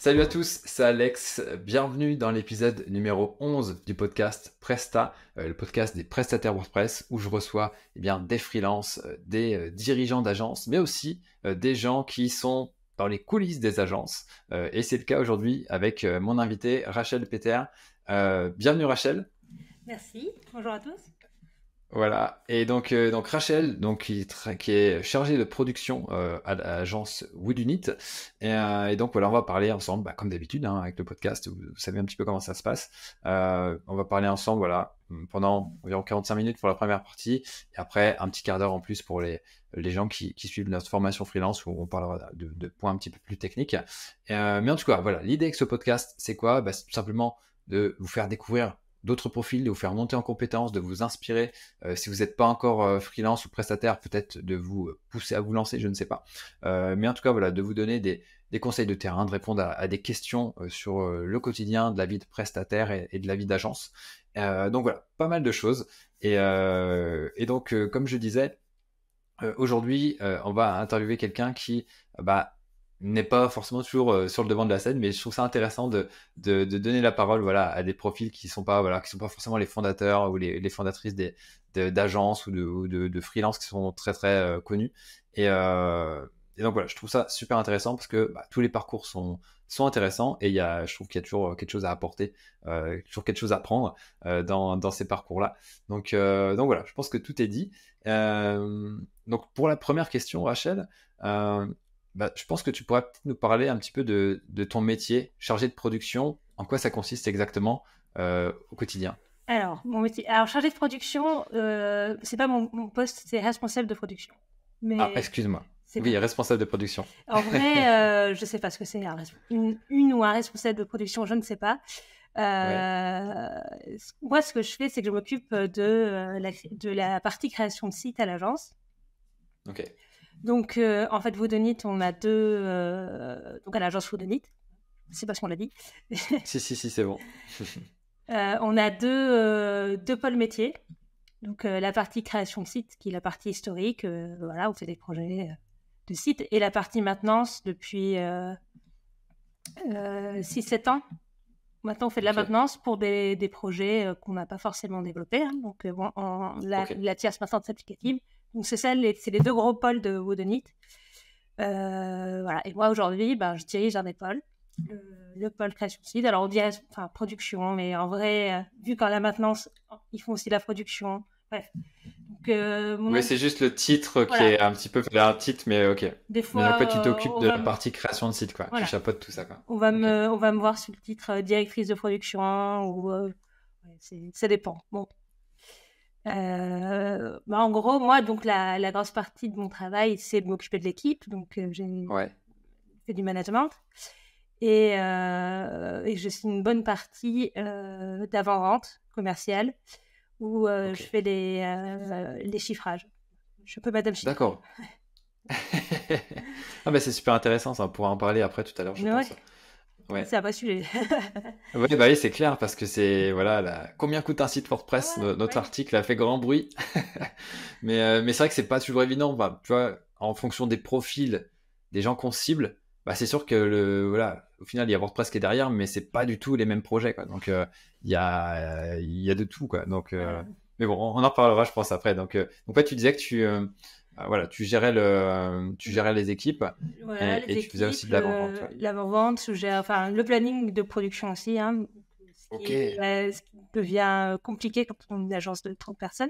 Salut à tous, c'est Alex. Bienvenue dans l'épisode numéro 11 du podcast Presta, le podcast des prestataires WordPress où je reçois des freelances, des dirigeants d'agences, mais aussi des gens qui sont dans les coulisses des agences. Et c'est le cas aujourd'hui avec mon invité Rachel Peter. Bienvenue Rachel. Merci, bonjour à tous. Voilà, et donc Rachel, qui est chargée de production à l'agence Woodunit, et donc voilà, on va parler ensemble, comme d'habitude, avec le podcast, vous savez un petit peu comment ça se passe. On va parler ensemble, voilà, pendant environ 45 minutes pour la première partie, et après un petit quart d'heure en plus pour les gens qui suivent notre formation freelance où on parlera de points un petit peu plus techniques. Mais en tout cas, voilà, l'idée avec ce podcast, c'est quoi? C'est tout simplement de vous faire découvrir d'autres profils, de vous faire monter en compétences, de vous inspirer. Si vous n'êtes pas encore freelance ou prestataire, peut-être de vous pousser à vous lancer, je ne sais pas. Mais en tout cas, voilà, de vous donner des conseils de terrain, de répondre à des questions sur le quotidien de la vie de prestataire et de la vie d'agence. Donc voilà, pas mal de choses. Et donc, comme je disais, aujourd'hui, on va interviewer quelqu'un qui n'est pas forcément toujours sur le devant de la scène, mais je trouve ça intéressant de donner la parole, voilà, à des profils qui sont pas, voilà, qui sont pas forcément les fondateurs ou les fondatrices d'agences ou de freelance qui sont très très connus. Et donc voilà, je trouve ça super intéressant parce que tous les parcours sont intéressants et je trouve qu'il y a toujours quelque chose à apporter, toujours quelque chose à prendre dans ces parcours-là. Donc voilà, je pense que tout est dit. Donc pour la première question, Rachel, euh, je pense que tu pourrais peut-être nous parler un petit peu de ton métier, chargé de production, en quoi ça consiste exactement au quotidien. Alors, mon métier. Alors, chargé de production, c'est pas mon poste, c'est responsable de production. Ah, Mais excuse-moi. c'est Oui, pas. responsable de production. En vrai, je sais pas ce que c'est une ou un responsable de production, je ne sais pas. Ouais, Moi, ce que je fais, c'est que je m'occupe de la partie création de site à l'agence. ok. Donc, en fait, Woodonit, on a deux. Donc, à l'agence Woodonit, c'est pas ce qu'on l'a dit. Si, c'est bon. On a deux pôles métiers. Donc, la partie création de site, qui est la partie historique, voilà, on fait des projets de site, et la partie maintenance depuis 6-7 ans. Maintenant, on fait de la Ok, maintenance pour des projets qu'on n'a pas forcément développés. Hein. Donc, ok. la tierce maintenance applicative. Donc, c'est les deux gros pôles de Woodonit. Voilà. Et moi, aujourd'hui, je dirige un des pôles, le pôle création de site. Alors, on dirait production, mais en vrai, vu qu'en la maintenance, ils font aussi la production. Bref. Donc, Oui, c'est juste le titre qui voilà. est un petit peu un titre, mais ok. Des Mais fois, après, tu t'occupes on de va la me, partie création de site, quoi. Tu voilà. chapeautes tout ça, quoi. On va Ok. me voir sous le titre directrice de production ou ouais, ça dépend. Bon. En gros, moi, donc la grosse partie de mon travail, c'est de m'occuper de l'équipe. Donc, j'ai Ouais, fait du management et je suis une bonne partie d'avant-vente commerciale où ok. je fais les chiffrages. Je peux madame chiffrer. D'accord. Ah, c'est super intéressant, ça. On pourra en parler après tout à l'heure, je Mais ouais, pense. Ouais. c'est un vrai sujet. Oui, oui, c'est clair, parce que c'est, voilà, combien coûte un site WordPress? Ouais, Notre ouais. article a fait grand bruit. Mais c'est vrai que c'est pas toujours évident. Tu vois, en fonction des profils des gens qu'on cible, c'est sûr que voilà, au final, il y a WordPress qui est derrière, mais c'est pas du tout les mêmes projets, quoi. Donc, il y a de tout, quoi. Donc, Voilà. mais bon, on en reparlera, je pense, après. Donc ouais, tu disais que voilà, tu gérais les équipes Voilà, et les tu faisais aussi équipes, de l'avant-vente, ouais. l'avant-vente, le planning de production aussi, hein, Ok. ce qui devient compliqué quand on est une agence de 30 personnes.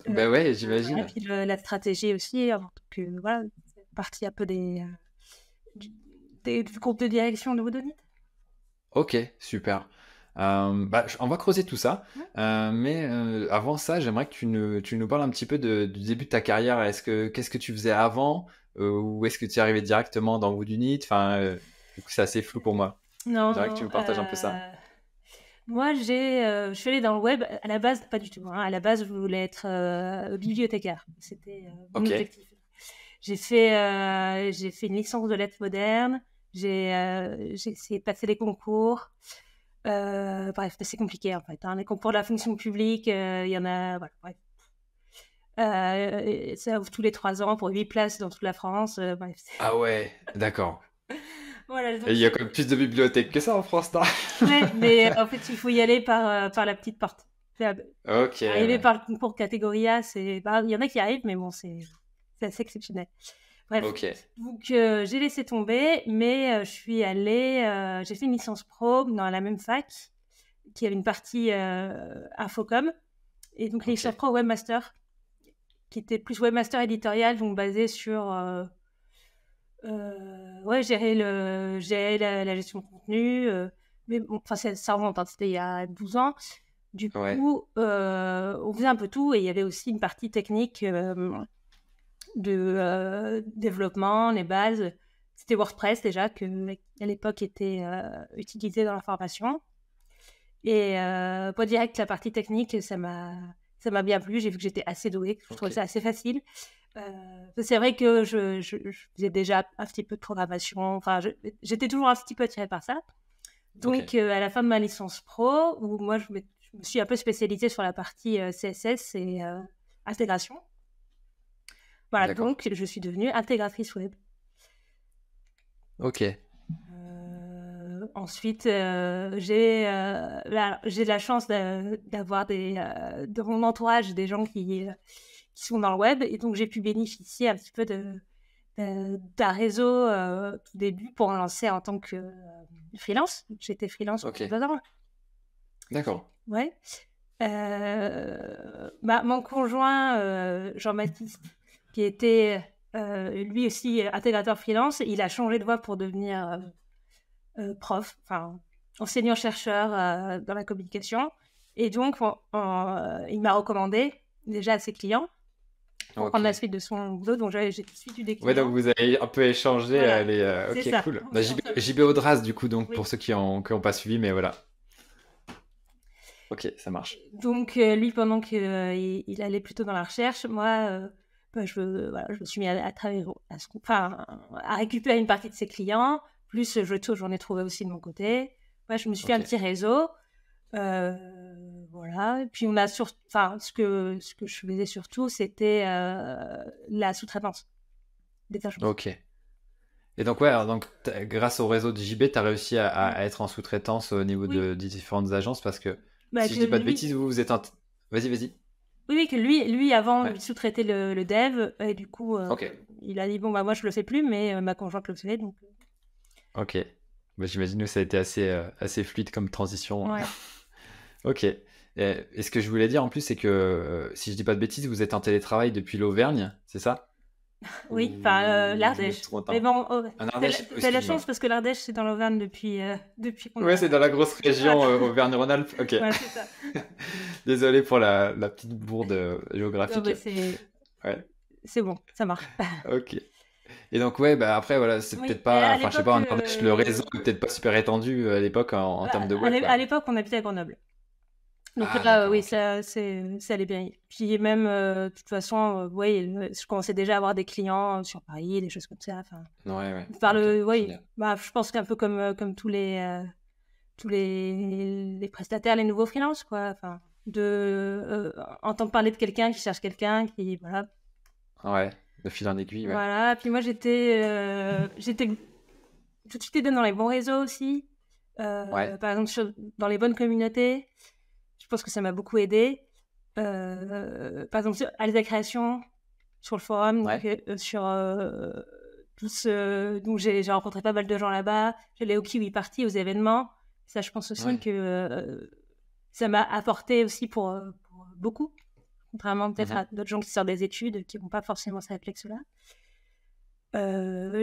Ben ouais, Et j'imagine. puis la stratégie aussi, hein, donc, voilà, c'est partie un peu du, du groupe de direction de Woodonit. Ok, super. On va creuser tout ça. Ouais. Mais avant ça, j'aimerais que tu nous parles un petit peu du début de ta carrière. Qu'est-ce que tu faisais avant? Ou est-ce que tu es arrivé directement dans Woodunit? Enfin, du coup, c'est assez flou pour moi. Non, J'aimerais que tu non. me partages un peu ça. Moi, je suis allée dans le web. À la base, pas du tout. Hein. À la base, je voulais être bibliothécaire. C'était mon Ok, objectif. J'ai fait une licence de lettres modernes. J'ai essayé de passer les concours. Bref, c'est compliqué en fait. Hein. Les concours de la fonction publique, il y en a. Voilà, bref. Ça ouvre tous les 3 ans pour 8 places dans toute la France. Bref. ah ouais, d'accord. Voilà, Et il y a quand même plus de bibliothèques que ça en France, non? ouais, mais en fait, il faut y aller par la petite porte. Ok, Arriver ouais. par le concours catégorie A, il y en a qui arrivent, mais bon, c'est assez exceptionnel. Bref, Ok, donc j'ai laissé tomber, mais je suis allée, j'ai fait une licence pro dans la même fac, qui avait une partie Infocom, et donc les licence ok, pro webmaster, qui était plus webmaster éditorial, donc basé sur ouais, gérer la gestion de contenu, mais bon, enfin ça remonte, hein, c'était il y a 12 ans. Du ouais, coup, on faisait un peu tout et il y avait aussi une partie technique de développement, les bases. C'était WordPress déjà, qui à l'époque était utilisé dans la formation. Et pas direct, la partie technique, ça m'a bien plu. J'ai vu que j'étais assez douée, je trouvais ok, ça assez facile. C'est vrai que je faisais déjà un petit peu de programmation. Enfin, j'étais toujours un petit peu attirée par ça. ok, Donc, à la fin de ma licence pro, où moi, je me suis un peu spécialisée sur la partie CSS et intégration. Voilà, d'accord. donc je suis devenue intégratrice web. Ok, Ensuite, j'ai de la chance d'avoir de mon entourage des gens qui sont dans le web, et donc j'ai pu bénéficier un petit peu d'un réseau tout début pour me lancer en tant que freelance. J'étais freelance ok, pendant 2 ans. d'accord. Ouais. Mon conjoint, Jean-Baptiste, qui était lui aussi intégrateur freelance, il a changé de voie pour devenir prof, enfin enseignant-chercheur dans la communication. Et donc, il m'a recommandé déjà à ses clients pour prendre la Ok. suite de son boulot. Donc, j'ai suivi des Ouais, donc clients. vous avez un peu échangé Voilà, c'est Ok, ça. cool. On Bah, on s'appelle. JB Audras, du coup, donc, Oui. pour ceux qui ont pas suivi, mais voilà. Ok, ça marche. Donc, lui, pendant qu'il il allait plutôt dans la recherche, moi, voilà, je me suis mis à travailler, enfin, à récupérer une partie de ses clients. Plus, j'en ai trouvé aussi de mon côté. Ouais, je me suis fait un Ok, petit réseau. Voilà. Et puis, enfin, ce que je faisais surtout, c'était la sous-traitance, des agences. ok. Et donc, ouais, alors, donc, grâce au réseau de JB, tu as réussi Mm. à être en sous-traitance au niveau Oui. des différentes agences parce que, Bah, si je que dis pas de lui, bêtises, vous êtes en... Vas-y, vas-y. oui, oui, que lui avant, Ouais, il sous-traitait le dev, et du coup, ok, il a dit, bon, bah, moi, je le fais plus, mais ma conjointe le fait, donc, ok. Bah, j'imagine que ça a été assez fluide comme transition. ouais. Ok. Et ce que je voulais dire en plus, c'est que, si je dis pas de bêtises, vous êtes en télétravail depuis l'Auvergne, c'est ça? Oui, enfin, Ou je me l'Ardèche. trompe Mais un... bon, Un t'as Ardèche? t'as la Excuse-moi. chance parce que l'Ardèche, c'est dans l'Auvergne depuis qu'on Ouais, c'est a. dans la grosse Voilà, région Auvergne-Rhône-Alpes. Ok. voilà, c'est ça. Désolé pour la petite bourde Non, géographique. mais Ouais, c'est bon, ça marche. ok. Et donc, ouais, bah après, voilà, c'est Oui, peut-être et pas. à Enfin, je sais pas, l'époque, en Ardèche, le réseau est peut-être pas super étendu à l'époque en termes de web, à quoi. l'époque, on habitait à Grenoble. Donc Ah, là, d'accord, oui, ok. ça allait bien. Puis même, de toute façon, oui, je commençais déjà à avoir des clients sur Paris, des choses comme ça. Enfin, Ouais, ouais, par ok, oui, génial. bah, je pense qu'un peu comme tous les prestataires, les nouveaux freelances, quoi. Enfin, entendre parler de quelqu'un qui cherche quelqu'un, qui, voilà. Ouais, de fil en aiguille, ouais. Voilà. Puis moi, j'étais tout de suite aidée dans les bons réseaux aussi. Ouais, Par exemple, dans les bonnes communautés. Je pense que ça m'a beaucoup aidée. Par exemple, sur Alza Création, sur le forum, donc, ouais, donc j'ai rencontré pas mal de gens là-bas. J'allais au Kiwi Party, aux événements. Ça, je pense aussi ouais. que ça m'a apporté aussi pour beaucoup, contrairement peut-être Mhm. à d'autres gens qui sortent des études, qui n'ont pas forcément ce réflexe-là.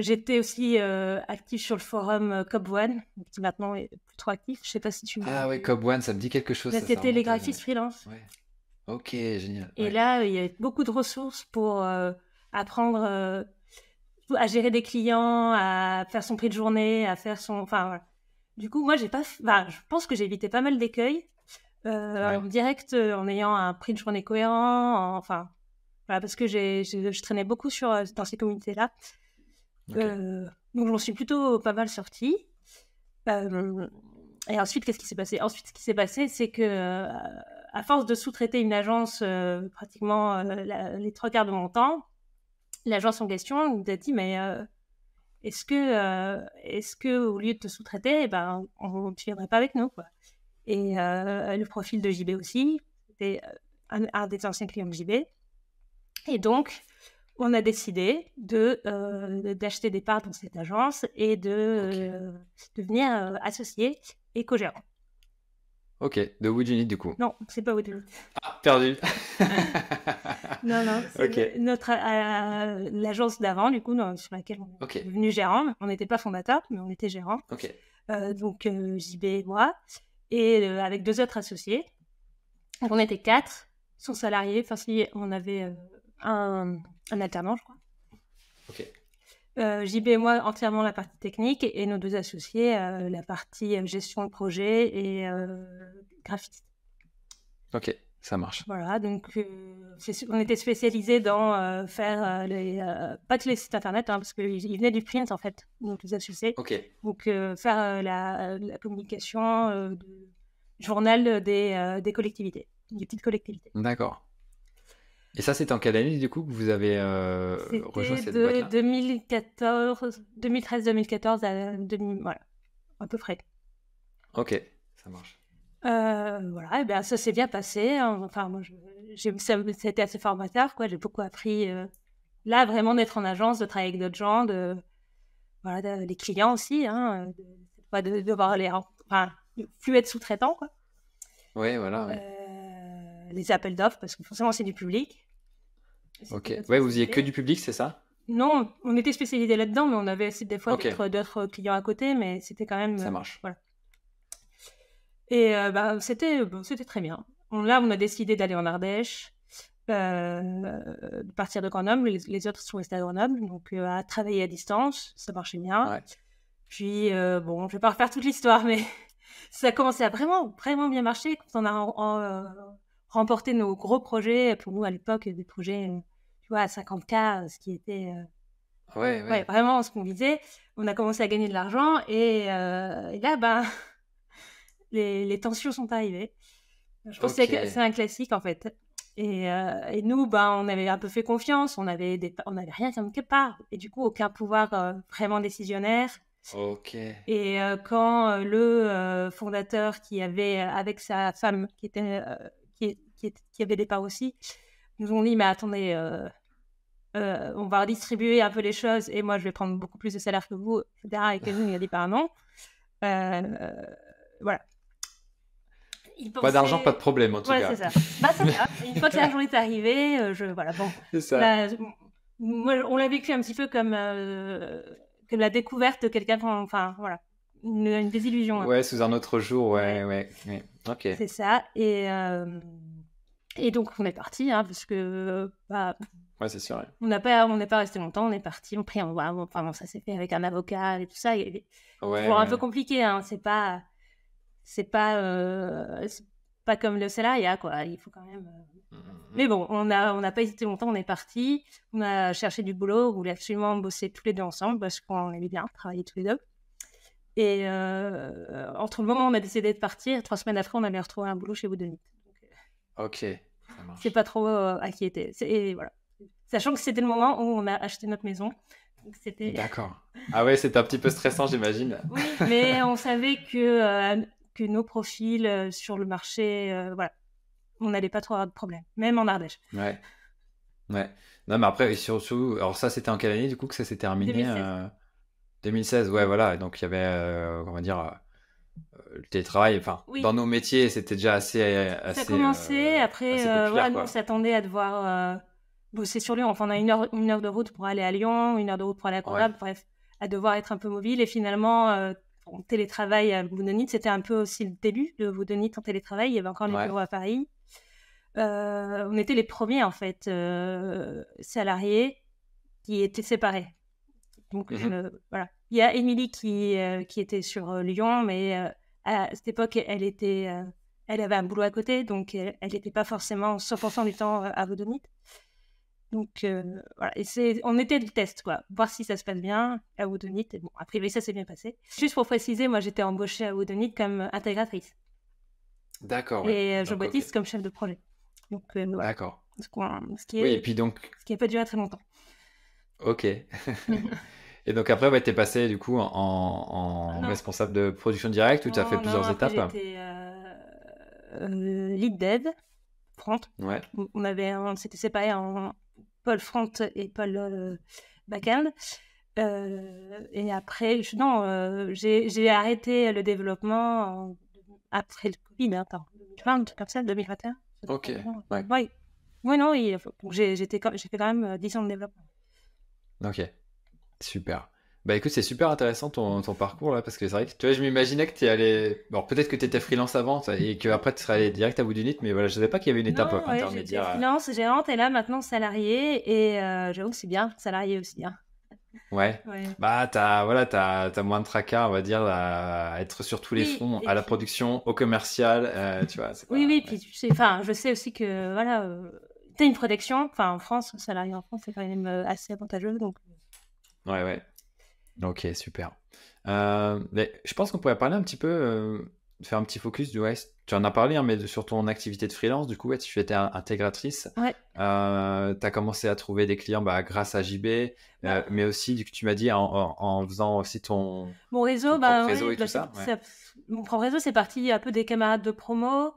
J'étais aussi active sur le forum COP1, qui maintenant est plus trop actif. Je sais pas si tu... Ah ouais, Cob One, ça me dit quelque chose, Là, ça c'était les remonte à... graphistes freelance. Ouais. Ok, génial, Et ouais. là, il y a beaucoup de ressources pour apprendre à gérer des clients, à faire son prix de journée, à faire son... Enfin, voilà. Du coup, moi, j'ai pas... Enfin, je pense que j'ai évité pas mal d'écueils en Ouais, direct, en ayant un prix de journée cohérent. Enfin, voilà, parce que je traînais beaucoup dans ces communautés-là. ok. Euh, donc, je m'en suis plutôt pas mal sortie. Euh, et ensuite, qu'est-ce qui s'est passé? Ensuite, ce qui s'est passé, c'est que à force de sous-traiter une agence pratiquement les 3 quarts de mon temps, l'agence en question nous a dit, mais est-ce que au lieu de te sous-traiter, ben, tu viendrais pas avec nous, quoi. Et le profil de JB aussi, c'était un des anciens clients de JB. Et donc, on a décidé d'acheter des parts dans cette agence et de devenir associé et co-gérant. Ok, de Wood Unit du coup. Non, c'est pas Wood Unit. Ah, perdu. Non, Ok. c'est l'agence d'avant, du coup, sur laquelle on est devenu gérant. On n'était pas fondateur, mais on était gérant. Ok. Donc, JB et moi, et avec 2 autres associés. Donc, on était 4, sans salariés. Enfin, si, on avait un alternant, je crois. Ok. JB et moi, entièrement la partie technique, et nos 2 associés, la partie gestion de projet et graphiste. Ok, ça marche. Voilà, donc on était spécialisés dans faire pas que les sites internet, hein, parce qu'ils venaient du print en fait, donc les associés. Ok. Donc faire la communication du journal des collectivités, des petites collectivités. D'accord. Et ça, c'était en quelle année du coup que vous avez rejoint cette boîte-là ? 2013-2014, voilà, à peu près. Ok, ça marche. Voilà, et bien ça s'est bien passé, hein. Enfin, moi, c'était assez formateur, quoi. J'ai beaucoup appris là, vraiment, d'être en agence, de travailler avec d'autres gens, voilà, les clients aussi, hein, de devoir plus être sous-traitant, quoi. Ouais, voilà. Ouais. Les appels d'offres, parce que forcément, c'est du public. Ok. Ouais, vous y avez que du public, c'est ça ? Non, on était spécialisés là-dedans, mais on avait aussi des fois d'autres clients à côté, mais c'était quand même... Ça marche. Voilà. Et c'était très bien. Là, on a décidé d'aller en Ardèche, de partir de Grenoble. Les autres sont restés à Grenoble, donc à travailler à distance, ça marchait bien. Ouais. Puis, bon, je vais pas refaire toute l'histoire, mais ça a commencé à vraiment, vraiment bien marcher quand on a remporté nos gros projets. Pour nous, à l'époque, des projets, tu vois, à 50K, ce qui était... Ouais, vraiment ce qu'on visait. On a commencé à gagner de l'argent et là, ben... Les tensions sont arrivées. Je pense que c'est un classique, en fait. Et nous, on avait un peu fait confiance. On avait rien comme quelque part. Et du coup, aucun pouvoir vraiment décisionnaire. Ok. Et quand le fondateur qui avait, avec sa femme, qui avait des parts aussi, nous ont dit, mais attendez, on va redistribuer un peu les choses et moi, je vais prendre beaucoup plus de salaire que vous, etc. Et Kevin, il a dit, non. Voilà. Pas d'argent, pas de problème, en tout cas. Ouais, c'est ça. C'est ça. Une fois que l'argent est arrivé, voilà, bon. C'est ça. Là, moi, on l'a vécu un petit peu comme la découverte de quelqu'un, enfin, voilà, une désillusion. Ouais, sous un autre jour, ouais. Ok. C'est ça. Et donc, on est parti, hein, parce que... ouais, c'est sûr. Ouais. On n'est pas resté longtemps, on est parti, on prie, enfin, ça s'est fait avec un avocat et tout ça. C'est toujours un peu compliqué, hein, c'est pas comme le salariat, quoi. Il faut quand même... Mais bon, on n'a pas hésité longtemps, on est parti. On a cherché du boulot, on voulait absolument bosser tous les deux ensemble parce qu'on aimait bien travailler tous les deux. Et entre le moment où on a décidé de partir, 3 semaines après, on avait retrouvé un boulot chez Wood Unit. Ok, ça marche. C'est pas trop inquiété. Et voilà. Sachant que c'était le moment où on a acheté notre maison. Donc D'accord. Ah ouais, c'était un petit peu stressant, j'imagine. Oui, mais on savait que nos profils sur le marché, voilà, on n'allait pas trop avoir de problème, même en Ardèche. Ouais. Non, mais après, surtout, alors ça, c'était en quelle année du coup que ça s'est terminé 2016. 2016, ouais, voilà. Donc il y avait, on va dire, le télétravail. Enfin, dans nos métiers, c'était déjà assez. Ça a commencé. Après, voilà, nous, on s'attendait à devoir bosser sur Lyon. Enfin, on a une heure de route pour aller à Lyon, 1 heure de route pour aller à Grenoble. Bref, à devoir être un peu mobile. Et finalement, télétravail à Wood Unit, c'était un peu aussi le début de Wood Unit en télétravail. Il y avait encore les bureaux à Paris. On était les premiers, en fait, salariés qui étaient séparés. Donc, voilà. Il y a Émilie qui était sur Lyon, mais à cette époque, elle avait un boulot à côté, donc elle n'était pas forcément 100% du temps à Wood Unit. Donc, voilà. Et on était le test, quoi. Voir si ça se passe bien à Wood Unit. Et bon, a priori, ça s'est bien passé. Juste pour préciser, moi, j'étais embauchée à Wood Unit comme intégratrice. D'accord. Et Jean-Baptiste comme chef de projet. Donc, voilà. D'accord. Ce qui n'a pas duré très longtemps. Ok. Et donc après, ouais, t'es passé du coup en Non, responsable de production directe ou tu as fait non, non, plusieurs après étapes? j'étais lead dev, front. Ouais, On s'était séparés en pôle front et pôle back-end. Et après, non, j'ai arrêté le développement après le Covid, hein, attends, 2020, un truc comme ça, 2021. Ça doit ok, faire longtemps, ouais, ouais. Ouais, non, donc j'ai fait quand même 10 ans de développement. ok, super. Bah écoute, c'est super intéressant ton parcours là, parce que c'est vrai que tu vois, je m'imaginais que tu allé. Bon, peut-être que tu étais freelance avant et que après tu serais allé direct à bout du nid, mais voilà, je savais pas qu'il y avait une étape Non, ouais, j'étais intermédiaire. freelance, gérante, et là maintenant salariée, et j'avoue que c'est bien, salarié aussi. Hein. Ouais. Ouais. Bah t'as moins de tracas, on va dire, à être sur tous les Oui, fronts, et à la puis, production, au commercial, tu vois, c'est oui, pas. oui, Ouais, puis tu sais, enfin, je sais aussi que, voilà, t'as une protection, enfin, en France, salarié en France, c'est quand même assez avantageux, donc. ouais. Ouais. Ok, super. Mais je pense qu'on pourrait parler un petit peu, faire un petit focus du West. Tu en as parlé, hein, mais sur ton activité de freelance, du coup, ouais, tu étais intégratrice. Ouais. Tu as commencé à trouver des clients bah, grâce à JB, Bah, mais aussi, tu m'as dit, en faisant aussi mon ton réseau, propre bah, réseau ouais, et tout ça. Ouais. mon propre réseau, c'est parti un peu des camarades de promo.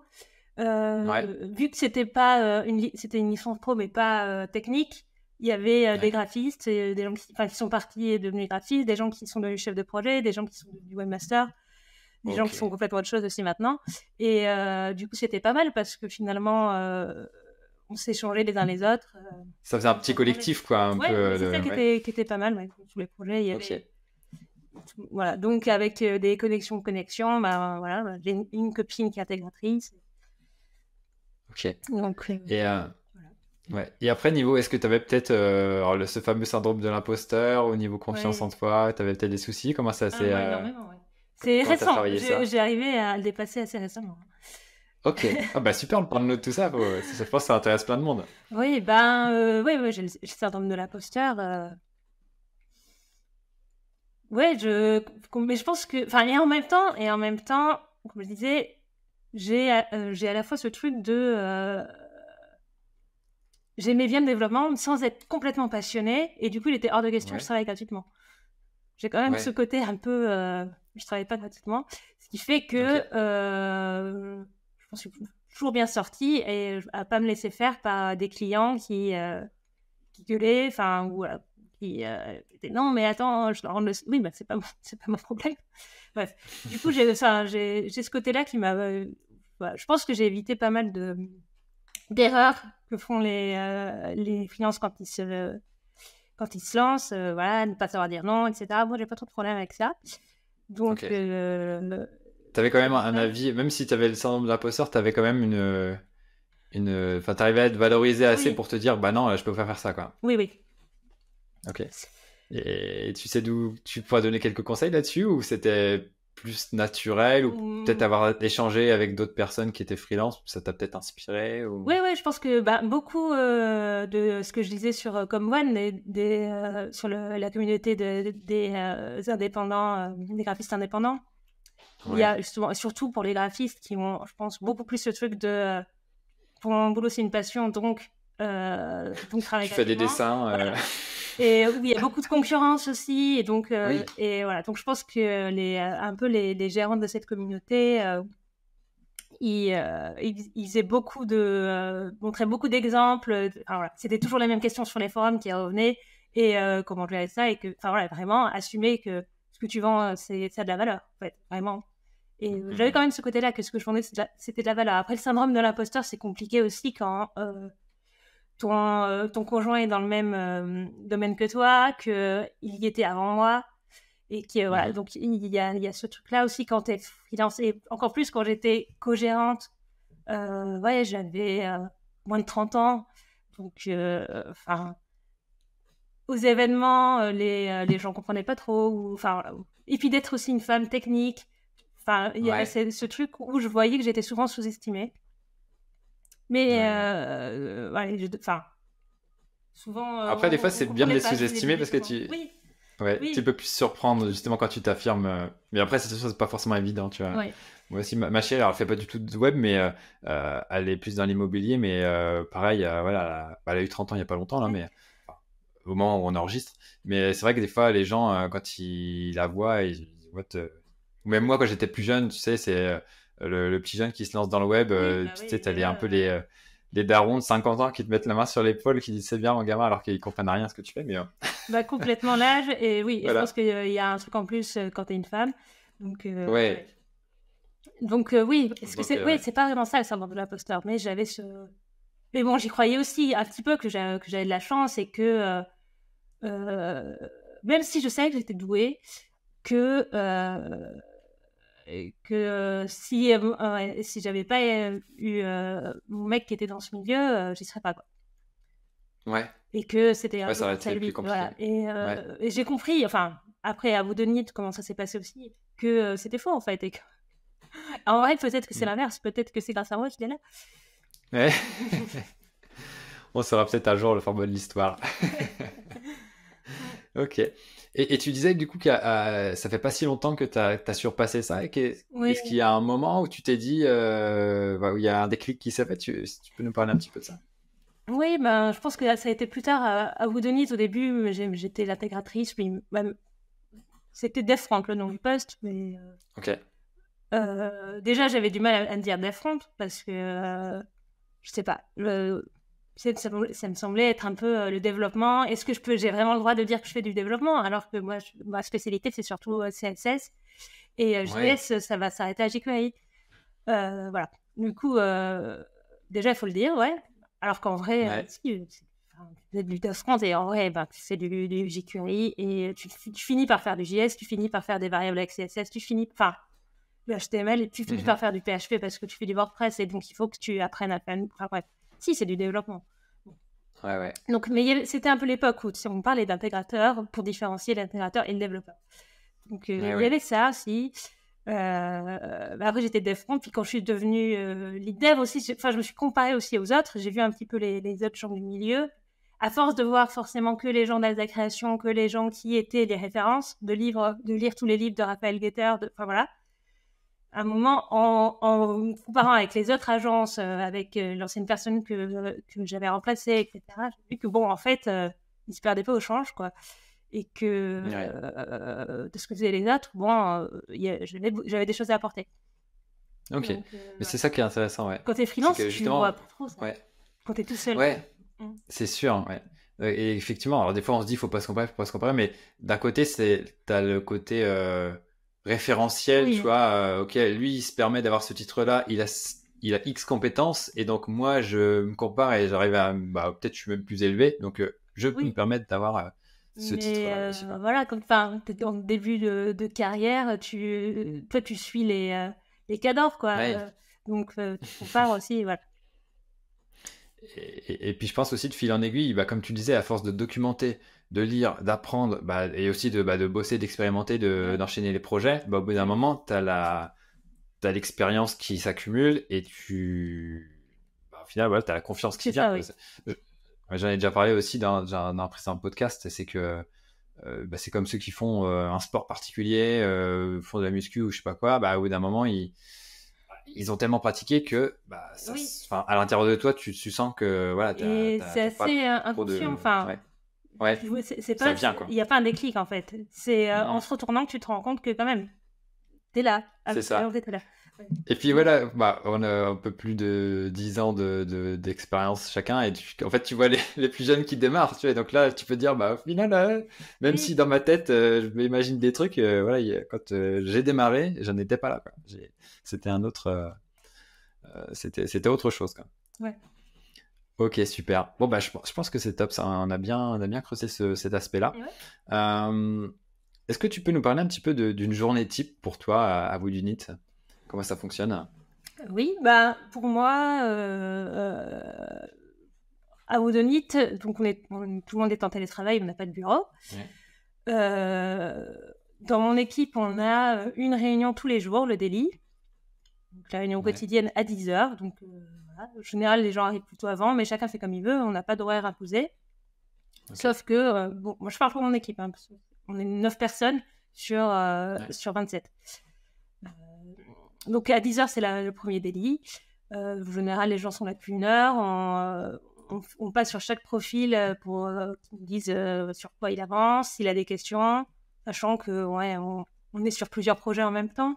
Ouais, Vu que c'était pas c'était une licence pro, mais pas technique, il y avait des ouais. graphistes, et des gens qui sont partis et devenus graphistes, des gens qui sont devenus chefs de projet, des gens qui sont devenus webmasters, des gens Ok. qui font complètement autre chose aussi maintenant. Et du coup, c'était pas mal parce que finalement, on s'échangeait les uns les autres. Ça faisait un On petit s'entendait. collectif, quoi, un peu. Ouais, mais c'est ça Ouais. qui était pas mal. Ouais. Tous les projets, il y Ok. avait. Voilà. Donc, avec des connexions, bah, voilà, j'ai une copine qui est intégratrice. Ok. Donc, Et, voilà. ouais. Et après, niveau, est-ce que tu avais peut-être alors, ce fameux syndrome de l'imposteur, au niveau confiance en Ouais. toi, tu avais peut-être des soucis? Comment ça Ah, s'est. moi, énormément, ouais. C'est Comment t'as récent. travaillé ça? J'ai arrivé à le dépasser assez récemment. Ok. Ah bah super, parle-nous de tout ça. Je pense que ça intéresse plein de monde. Oui, ben, oui, ouais, j'ai le syndrome de l'imposteur. Ouais, mais je pense que, enfin, et en même temps, comme je disais, j'ai à la fois ce truc de, j'aimais bien le développement sans être complètement passionnée, et du coup, il était hors de question que je Ouais. travaille gratuitement. J'ai quand même ce Ouais. côté un peu, je travaille pas gratuitement, ce qui fait Ok. que je pense que je suis toujours bien sortie et à pas me laisser faire par des clients qui gueulaient, enfin, ou voilà, qui étaient, non, mais attends, je leur rends oui, bah, c'est pas mon problème. Bref, du coup, j'ai ce côté-là qui m'a, voilà, je pense que j'ai évité pas mal d'erreurs que font les freelances quand ils se lancent, voilà, ne pas savoir dire non, etc. Moi, j'ai pas trop de problème avec ça. Donc, Ok. T'avais quand même un ouais. avis, même si t'avais le syndrome de l'imposteur, t'avais quand même enfin, t'arrivais à être valorisé assez Oui, pour te dire, bah non, je peux pas faire ça, quoi. oui, oui. Ok. Et tu sais d'où tu pourrais donner quelques conseils là-dessus ou c'était plus naturel ou peut-être Hum, avoir échangé avec d'autres personnes qui étaient freelance, ça t'a peut-être inspiré ou. Oui, oui, je pense que bah, beaucoup de ce que je disais sur ComOne, sur la communauté des indépendants, des graphistes indépendants, il y Ouais. a justement, surtout pour les graphistes qui ont, je pense, beaucoup plus ce truc de pour mon boulot, c'est une passion, donc travaille Tu fais des gratuitement. dessins. Voilà. Et oui, il y a beaucoup de concurrence aussi, Oui. et voilà. Donc je pense que un peu les gérants de cette communauté, ils faisaient montraient beaucoup d'exemples. Enfin, voilà. C'était toujours les mêmes questions sur les forums qui revenaient et comment gérer ça et que, enfin voilà, vraiment assumer que ce que tu vends, ça a de la valeur, en fait, vraiment. Et j'avais quand Mhm. même ce côté-là que ce que je vendais, c'était de la valeur. Après, le syndrome de l'imposteur, c'est compliqué aussi quand ton conjoint est dans le même domaine que toi, qu'il y était avant moi. Et voilà, Mhm. donc il y a ce truc-là aussi quand tu es freelance. Et encore plus quand j'étais co-gérante, ouais, j'avais moins de 30 ans. Donc, enfin, aux événements, les gens comprenaient pas trop. Enfin, voilà. Et puis d'être aussi une femme technique. Enfin, il y a Ouais. ce truc où je voyais que j'étais souvent sous-estimée. Mais, Ouais, ouais. ouais, enfin, souvent, Après, des fois, c'est on bien de comprenait les pas, je faisais sous-estimer des parce que efforts. Oui, ouais, tu oui, peux plus surprendre justement quand tu t'affirmes. Mais après, c'est sûr, c'est pas forcément évident, tu vois. ouais. Moi aussi, ma chérie, alors, elle fait pas du tout de web, mais elle est plus dans l'immobilier. Mais pareil, voilà, elle a eu 30 ans il y a pas longtemps, là, Ouais. mais enfin, au moment où on enregistre. Mais c'est vrai que des fois, les gens, quand ils la voient, ils disent, What, même moi, quand j'étais plus jeune, tu sais, c'est le petit jeune qui se lance dans le web. Oui, bah Tu sais, oui, t'as mais un là, peu les darons de 50 ans qui te mettent la main sur l'épaule, qui disent c'est bien, mon gamin, alors qu'ils comprennent rien à ce que tu fais. Mais bah, complètement l'âge. Et oui, et je voilà. pense qu'il y a un truc en plus quand t'es une femme. Donc, Ouais. ouais. Donc oui, est-ce que Donc, c'est... Oui, c'est pas vraiment ça le syndrome de l'imposteur, mais j'avais ce... Mais bon, j'y croyais aussi un petit peu que j'avais de la chance et que... euh, même si je savais que j'étais douée, que... si j'avais pas eu mon mec qui était dans ce milieu, j'y serais pas, quoi. ouais. Et que c'était un Ouais, peu ça aurait grâce à été plus lui. compliqué. Voilà. Ouais. Et j'ai compris, enfin, après à Woodonite, comment ça s'est passé aussi, que c'était faux en fait. Et que... En vrai, peut-être que c'est Mm. l'inverse, peut-être que c'est grâce à moi qu'il est là. Ouais. On saura peut-être un jour le format de l'histoire. Ok. Et tu disais que du coup, ça fait pas si longtemps que tu as surpassé ça. Oui, Est-ce qu'il y a un moment où tu t'es dit, où il y a un déclic qui s'est fait, si tu peux nous parler un petit peu de ça? oui, ben, je pense que ça a été plus tard à Woodonite. Au début, j'étais l'intégratrice, puis même, c'était Death Frank le nom du poste, mais Ok. déjà j'avais du mal à me dire Death Frank parce que je sais pas, ça me semblait être un peu le développement. Est-ce que j'ai vraiment le droit de dire que je fais du développement alors que moi, ma spécialité c'est surtout CSS et Ouais. JS, ça va s'arrêter à jQuery. Voilà. Du coup, déjà il faut le dire, ouais. Alors qu'en vrai, Ouais. si, enfin, tu fais du front et en vrai, ben, tu fais du jQuery et tu finis par faire du JS, tu finis par faire des variables avec CSS, tu finis, enfin, du HTML et tu finis Mhm. par faire du PHP parce que tu fais du WordPress et donc il faut que tu apprennes à faire. Enfin bref, si, c'est du développement. Ouais, ouais. Donc, mais c'était un peu l'époque où si on parlait d'intégrateur pour différencier l'intégrateur et le développeur. Donc Ouais, il y ouais. avait ça aussi. Après j'étais dev front, puis quand je suis devenue lead dev aussi, je me suis comparée aussi aux autres. J'ai vu un petit peu les autres gens du milieu. À force de voir forcément que les gens d'Alta Création, que les gens qui étaient les références de livres, de lire tous les livres de Raphaël Guetter, enfin voilà. À un moment, en comparant avec les autres agences, avec l'ancienne personne que j'avais remplacée, etc., j'ai vu que bon, en fait, ils se perdaient pas au change, quoi. Et que Ouais. de ce que faisaient les autres, bon, j'avais des choses à apporter. Ok. Donc, Mais c'est voilà. ça qui est intéressant, ouais. Quand t'es C'est freelance, que tu vois justement, pas trop ça. ouais. Quand t'es tout seul. Ouais. Mm. C'est sûr, ouais. Et effectivement, alors des fois on se dit faut pas se comparer, faut pas se comparer, mais d'un côté t'as le côté référentiel, tu Oui, vois. Ok, lui il se permet d'avoir ce titre-là, il a X compétences, et donc moi je me compare et j'arrive à, bah peut-être je suis même plus élevé, donc je peux me oui. permettre d'avoir ce Mais titre-là aussi, quoi. voilà, t'es en début de carrière, toi, tu suis les cadors, quoi. Ouais. Donc, tu compares aussi, voilà. Et puis je pense aussi de fil en aiguille, bah, comme tu disais, à force de documenter, de lire, d'apprendre, bah, et aussi de bosser, d'expérimenter, Ouais. d'enchaîner les projets, bah, au bout d'un moment, t'as l'expérience qui s'accumule et bah, au final, voilà, t'as la confiance qui C'est vient, ça, quoi. oui. J'en ai déjà parlé aussi dans un précédent podcast, c'est que bah, c'est comme ceux qui font un sport particulier, font de la muscu ou je sais pas quoi, bah, au bout d'un moment, ils ont tellement pratiqué que bah, Oui. enfin, à l'intérieur de toi, tu sens que voilà, Et c'est t'as pas assez trop inconscient, de. enfin, Ouais, ouais, c'est ça pas, vient, quoi. il n'y a pas un déclic, en fait. C'est en Mhm. se retournant que tu te rends compte que, quand même, t'es là. C'est Alors, ça. t'es là. Ouais. Et puis voilà, bah, on a un peu plus de 10 ans d'expérience chacun, et en fait, tu vois les plus jeunes qui démarrent, tu vois, et donc là, tu peux te dire, bah, au final, même si Oui. dans ma tête, je m'imagine des trucs, voilà, quand j'ai démarré, j'en étais pas là, quoi. C'était un autre, c'était autre chose, quoi. Ouais. Ok, super. Bon, bah, je pense que c'est top, ça. On a bien creusé cet aspect-là. Ouais. Euh, Est-ce que tu peux nous parler un petit peu d'une journée type pour toi à Woodunit? Comment ça fonctionne? Oui, bah, pour moi, à Woodonite, donc tout le monde est en télétravail, on n'a pas de bureau. Ouais. Dans mon équipe, on a une réunion tous les jours, le daily. Donc, la réunion Ouais. quotidienne à 10h. Donc, voilà. En général, les gens arrivent plutôt avant, mais chacun fait comme il veut. On n'a pas d'horaire imposé. Ok. Sauf que, bon, moi je parle pour mon équipe, hein, parce qu'on est 9 personnes Ouais. sur 27. Donc à 10h, c'est le premier daily. En général, les gens sont là depuis 1 heure. on passe sur chaque profil pour qu'ils nous disent sur quoi il avance, s'il a des questions, sachant que on est sur plusieurs projets en même temps.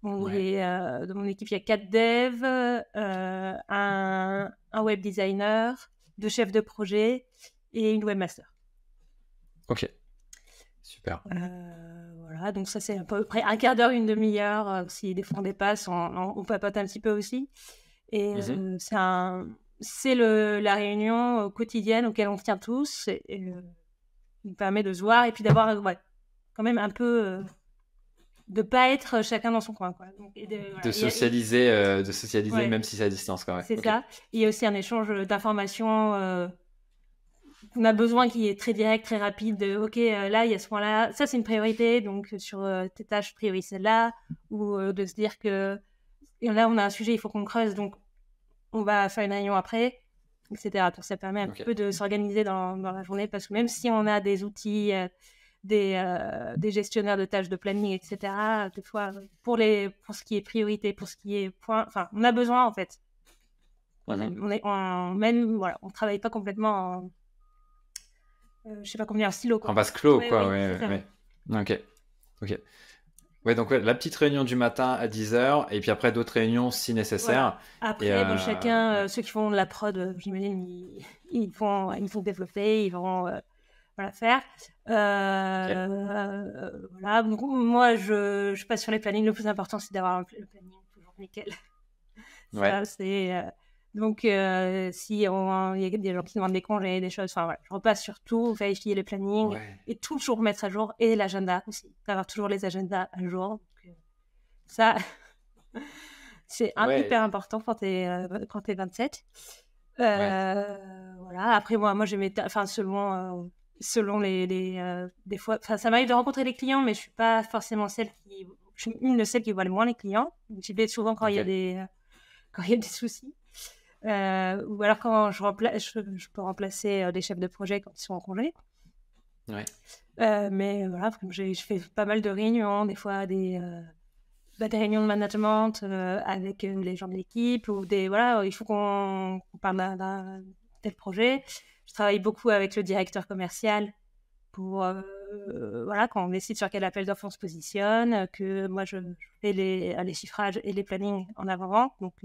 Dans mon équipe, il y a 4 devs, un web designer, 2 chefs de projet et une webmaster. Ok, super. Voilà, donc ça c'est à peu près un quart d'heure, une demi-heure. Si des fois on dépasse, on papote un petit peu aussi. Et c'est la réunion quotidienne auquel on tient tous. Et nous permet de se voir et puis d'avoir quand même un peu de pas être chacun dans son coin, quoi. Donc, de socialiser, même si c'est à distance, quoi. C'est ça. Il y a aussi un échange d'informations qu'on a besoin qui est très direct, très rapide. Là il y a ce point-là, ça c'est une priorité, donc sur tes tâches priorise celle-là, ou de se dire que là on a un sujet, il faut qu'on creuse, donc on va faire une réunion après, etc. Donc ça permet un peu de s'organiser dans la journée, parce que même si on a des outils, des gestionnaires de tâches de planning, etc., des fois, pour ce qui est priorité, pour ce qui est point, enfin, on a besoin, en fait. On travaille pas complètement je sais pas comment dire, en silo, quoi. En vase clos, quoi, ouais. Ok. Ouais, donc la petite réunion du matin à 10h, et puis après d'autres réunions si nécessaire. Voilà. Après, chacun, ceux qui font de la prod, j'imagine, ils vont développer, ils vont faire. Voilà. Donc, moi, je passe sur les plannings. Le plus important, c'est d'avoir le planning toujours nickel. Ça, c'est... Donc, si il y a des gens qui demandent des congés, des choses, je repasse sur tout, vérifier les plannings et toujours mettre à jour, et l'agenda aussi, d'avoir toujours les agendas à jour. Donc, ça, c'est hyper important quand t'es 27. Voilà. Après, moi j'ai selon des fois, ça m'arrive de rencontrer les clients, mais je suis pas forcément je suis une de celles qui voit le moins les clients. J'y vais souvent quand il y a des soucis. Ou alors quand je peux remplacer des chefs de projet quand ils sont en congé. Mais voilà, je fais pas mal de réunions, des fois des réunions de management avec les gens de l'équipe, ou il faut qu'on parle d'un tel projet. Je travaille beaucoup avec le directeur commercial pour quand on décide sur quel appel d'offres on se positionne, que moi je fais les chiffrages et les plannings en avant-vente. Donc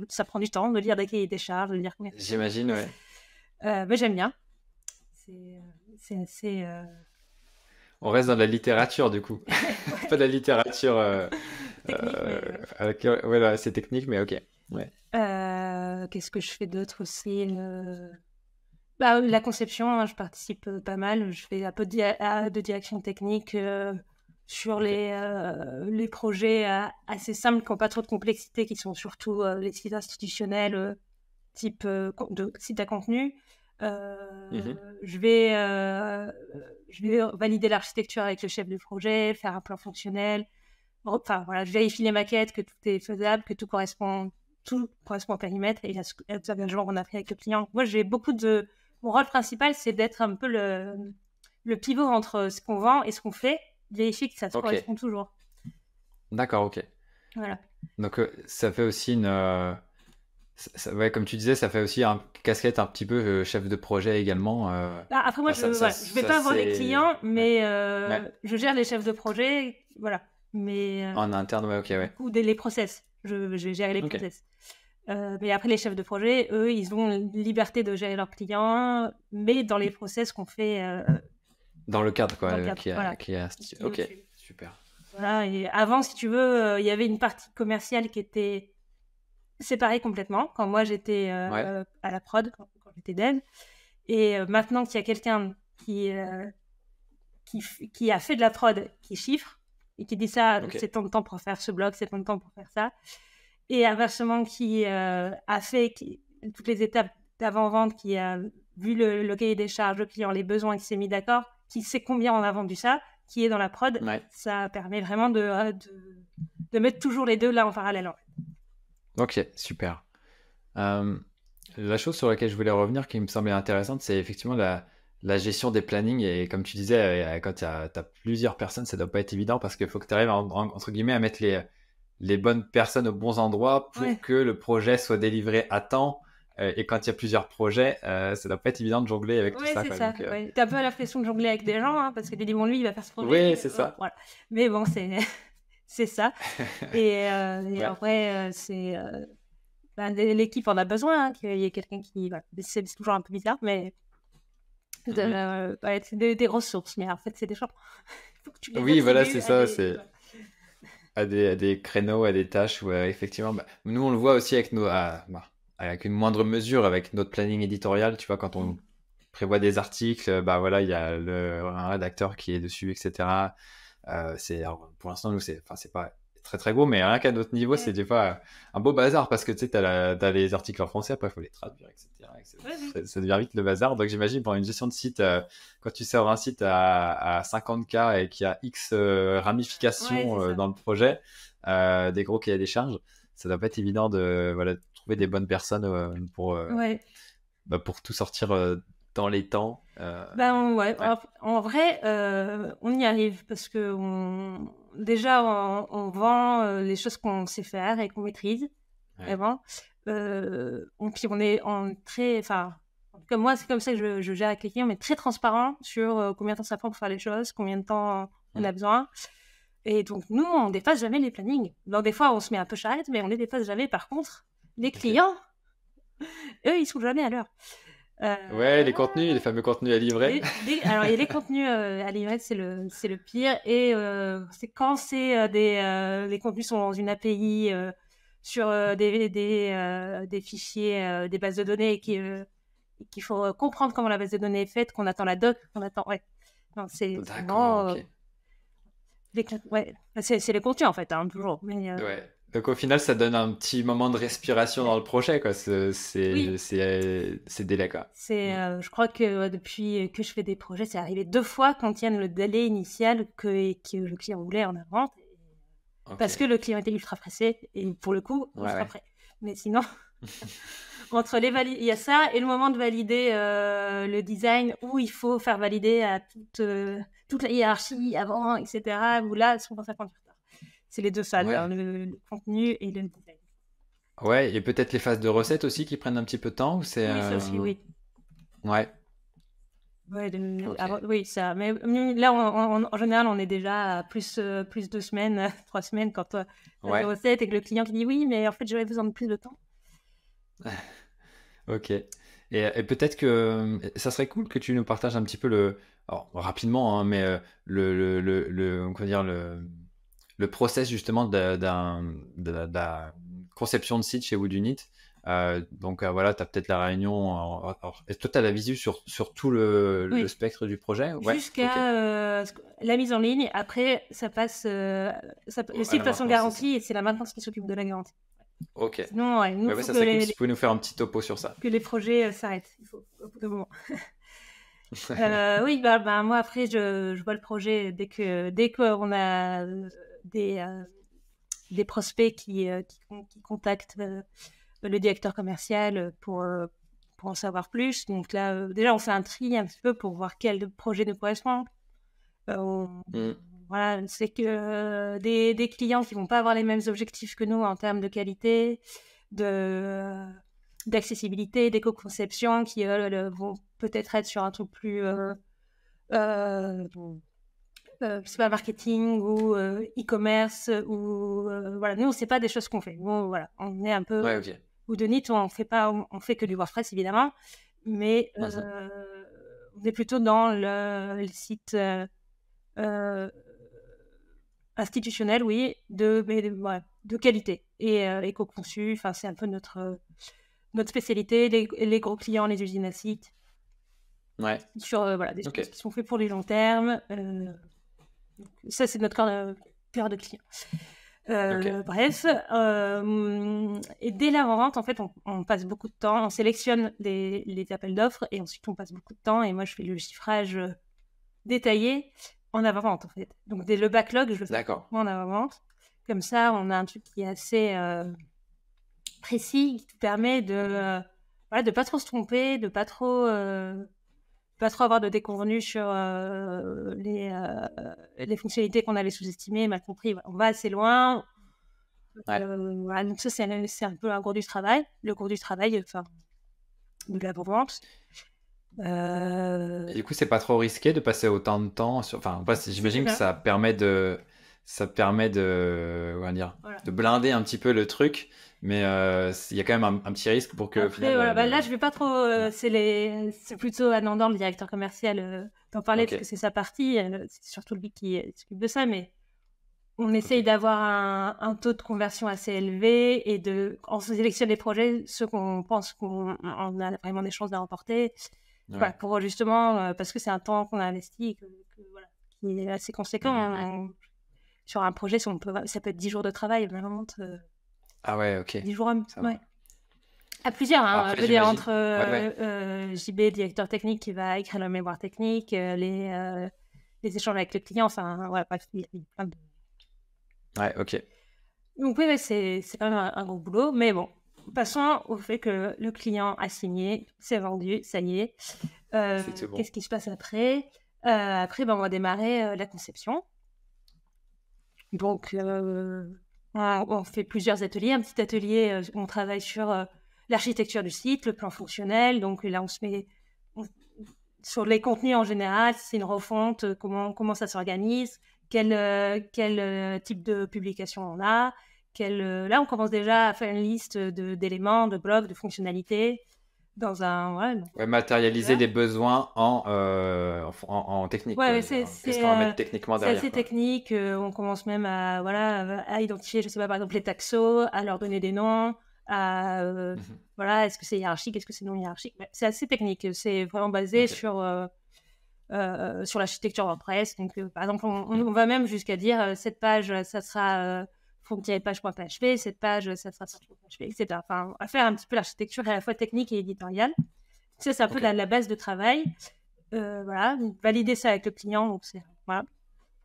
ça prend du temps de lire des cahiers des charges, de lire combien. J'imagine, mais j'aime bien. C'est assez... On reste dans la littérature, du coup. Pas de la littérature... technique, c'est technique, mais ok. Qu'est-ce que je fais d'autre aussi la conception, je participe pas mal. Je fais un peu de direction technique sur les projets assez simples, qui n'ont pas trop de complexité, qui sont surtout les sites institutionnels, type de sites à contenu. Je vais valider l'architecture avec le chef de projet, faire un plan fonctionnel. Je vérifie les maquettes, que tout est faisable, que tout correspond au périmètre et à l'engagement qu'on a fait avec le client. Moi, mon rôle principal, c'est d'être un peu le pivot entre ce qu'on vend et ce qu'on fait, vérifier que ça se correspond toujours. D'accord, ok. Voilà. Donc, ça fait aussi comme tu disais, ça fait aussi une casquette un petit peu chef de projet également. Après, moi, je ne vais pas vendre les clients, mais je gère les chefs de projet, voilà. Mais, en interne, ou les process. Je vais gérer les process. Mais après, les chefs de projet, eux, ils ont liberté de gérer leurs clients, mais dans les process qu'on fait. Dans le cadre, qui est institué. Ok, super. Voilà, et avant, si tu veux, il y avait une partie commerciale qui était séparée complètement, quand moi j'étais à la prod, quand j'étais dev. Et maintenant qu'il y a quelqu'un qui a fait de la prod, qui chiffre, et qui dit ça, c'est tant de temps pour faire ce bloc, c'est tant de temps pour faire ça. Et inversement, qui a fait toutes les étapes d'avant-vente, qui a vu le cahier des charges, le client, les besoins, qui s'est mis d'accord, qui sait combien on a vendu ça, qui est dans la prod, ça permet vraiment de mettre toujours les deux là en parallèle. En fait. Ok, super. La chose sur laquelle je voulais revenir, qui me semblait intéressante, c'est effectivement la gestion des plannings. Et comme tu disais, quand tu as plusieurs personnes, ça doit pas être évident, parce qu'il faut que tu arrives entre guillemets à mettre les bonnes personnes aux bons endroits pour que le projet soit délivré à temps, Et quand il y a plusieurs projets, ça doit pas être évident de jongler avec tout Ouais, ça, c'est quoi. ça. Donc, Ouais. T'as un peu l'impression de jongler avec des gens, hein, parce que tu dis, bon, lui, il va faire ce oui, projet. c'est ça. Voilà. Mais bon, c'est c'est ça. Et Ouais. après, l'équipe en a besoin, hein, qu'il y ait quelqu'un qui... Voilà. C'est toujours un peu bizarre, mais ouais, c'est des ressources. Mais en fait, c'est des gens. Il faut que tu les Oui, voilà, attribues c'est à ça. des... C'est voilà. à des créneaux, à des tâches où effectivement, bah, nous on le voit aussi avec avec une moindre mesure, avec notre planning éditorial, tu vois, quand on prévoit des articles, bah voilà, il y a un rédacteur qui est dessus, etc. Alors, pour l'instant, nous, c'est pas très très gros, mais rien qu'à notre niveau, c'est Ouais. des fois un beau bazar parce que tu sais, t'as les articles en français, après il faut les traduire, etc. Ouais, ouais. Ça devient vite le bazar. Donc j'imagine pour une gestion de site, quand tu sors un site à 50K et qu'il y a X Ouais, ramifications c'est ça. dans le projet, des gros cahiers des charges, ça doit pas être évident de trouver des bonnes personnes Ouais. pour tout sortir dans les temps. Ben ouais, Ouais. en vrai, on y arrive parce que déjà, on vend les choses qu'on sait faire et qu'on maîtrise, Ouais. vraiment. Puis on est très... Enfin, comme moi, c'est comme ça que je gère avec les clients, mais très transparent sur combien de temps ça prend pour faire les choses, combien de temps on a besoin. Et donc, nous, on dépasse jamais les plannings. Donc, des fois, on se met un peu charrette, mais on les dépasse jamais. Par contre, les clients, eux, ils sont jamais à l'heure. Ouais, les contenus, les fameux contenus à livrer. Alors, il y a les contenus à livrer, c'est le pire. Et c'est quand les contenus sont dans une API sur des fichiers, des bases de données, et qu'il faut comprendre comment la base de données est faite, qu'on attend la doc, qu'on attend. Ouais. Non, c'est D'accord, vraiment. ok. Ouais. C'est les contenus, en fait, hein, toujours. Mais, Ouais. Donc au final, ça donne un petit moment de respiration dans le projet, quoi. oui. Ces délais, quoi. Mm. Je crois que depuis que je fais des projets, c'est arrivé 2 fois qu'on tienne le délai initial que le client voulait en avant, Ok. parce que le client était ultra pressé, et pour le coup, Ouais, ultra ouais. prêt. Mais sinon, il y a ça et le moment de valider le design où il faut faire valider à toute la hiérarchie avant, etc. Où là, souvent ça prend du retard. C'est les deux phases, hein, Ouais. le contenu et le design. Ouais, et peut-être les phases de recettes aussi qui prennent un petit peu de temps, ou c'est... Oui, ça aussi, oui. Ouais, Ouais, ok. oui, ça. Mais là, en général, on est déjà à plus 2 semaines, 3 semaines quand on a des Ouais, recettes et que le client qui dit oui, mais en fait, j'aurais besoin de plus de temps. ok. Et peut-être que ça serait cool que tu nous partages un petit peu alors, rapidement, hein, mais comment dire, le process justement de la conception de site chez Woodunit. Donc voilà, tu as peut-être la réunion. Est-ce que tu as la visu sur tout le Oui, spectre du projet? Ouais, ok. jusqu'à la mise en ligne. Après, ça passe, le À site la passe en maintenance, c'est ça. garantie et c'est la maintenance qui s'occupe de la garantie. Ok. Sinon, ouais, nous, il Bah ouais, faut ça serait cool si les, tu pouvais nous faire un petit topo sur ça. que les projets s'arrêtent. Il faut, au bout d'un moment. Oui, moi après, je vois le projet dès qu'on a des, euh, des prospects qui contactent le directeur commercial pour en savoir plus. Donc là, déjà, on fait un tri un petit peu pour voir quel projet nous correspond. Mm. Voilà, c'est que des clients qui vont pas avoir les mêmes objectifs que nous en termes de qualité, d'accessibilité, d'éco-conception, qui vont peut-être être sur un truc plus euh, c'est pas marketing ou e-commerce ou voilà, nous c'est pas des choses qu'on fait. Nous, voilà, on est un peu Ouais, ok. ou de NIT, on fait pas, on fait que du WordPress évidemment, mais Mhm. on est plutôt dans le site euh, institutionnel, oui, ouais, de qualité et éco-conçu. Enfin, c'est un peu notre spécialité. Les gros clients, les usines à sites, Ouais, sur voilà, des ok. choses qui sont faites pour les long terme. Ça, c'est notre cœur de client. Ok. Bref, et dès l'avant-vente, en fait, on passe beaucoup de temps, on sélectionne les appels d'offres et ensuite on passe beaucoup de temps et moi je fais le chiffrage détaillé en avant-vente en fait. Donc le backlog, je le fais D'accord. en avant-vente. Comme ça, on a un truc qui est assez précis, qui te permet voilà, de pas trop se tromper, de pas trop avoir de déconvenus sur les fonctionnalités qu'on avait sous-estimées, mal compris. Voilà, on va assez loin. Ouais. Voilà, donc ça, c'est un peu un cours du travail. Le cours du travail, enfin, de l'avant-vente. Et du coup, c'est pas trop risqué de passer autant de temps sur... Enfin, j'imagine que bien. ça permet de... comment dire, Voilà. de blinder un petit peu le truc, mais il y a quand même un petit risque pour que au Après, final... voilà, bah, là, je vais pas trop. Ouais. C'est plutôt Anandor, le directeur commercial, d'en parler parce que Ok, c'est sa partie. C'est surtout lui qui s'occupe de ça, mais on essaye ok. d'avoir un taux de conversion assez élevé et on sélectionne les projets, ceux qu'on pense qu'on a vraiment des chances de remporter. Voilà, Ouais. pour justement, parce que c'est un temps qu'on a investi et voilà, qui est assez conséquent. Mhm. Sur un projet, ça peut être 10 jours de travail, vraiment, Ah ouais, ok. 10 jours, Ça ouais. va. À plusieurs, hein. Je Après, veux dire, j'imagine... entre Ouais, ouais. JB, directeur technique, qui va écrire la mémoire technique, les échanges avec le client, enfin, voilà, bref, il y a plein de... Ouais, ok. Donc oui, ouais, c'est quand même un gros boulot, mais bon, passons au fait que le client a signé, c'est vendu, ça y est. C'est tout bon. Qu'est-ce qui se passe après? Après, ben, on va démarrer la conception. Donc, on fait plusieurs ateliers. Un petit atelier, on travaille sur l'architecture du site, le plan fonctionnel. Donc là, on se met sur les contenus en général, si c'est une refonte, comment ça s'organise, quel type de publication on a. Là, on commence déjà à faire une liste d'éléments, de blocs, de fonctionnalités dans Ouais, matérialiser voilà. les besoins en technique, Ouais, quoi. mais Je veux dire. Qu'est-ce qu'on va mettre techniquement c'est derrière, assez quoi. technique. On commence même à identifier, je sais pas, par exemple, les taxos, à leur donner des noms, Mhm. voilà, est-ce que c'est hiérarchique, est-ce que c'est non hiérarchique. Ouais, c'est assez technique. C'est vraiment basé Ok. sur l'architecture WordPress. Donc, par exemple, on va même jusqu'à dire cette page, ça sera front-page.php, cette page, ça sera sortie.php, etc. Enfin, à faire un petit peu l'architecture à la fois technique et éditoriale. Ça, c'est un peu Ok. la base de travail. Voilà, donc, valider ça avec le client. Donc, c'est voilà,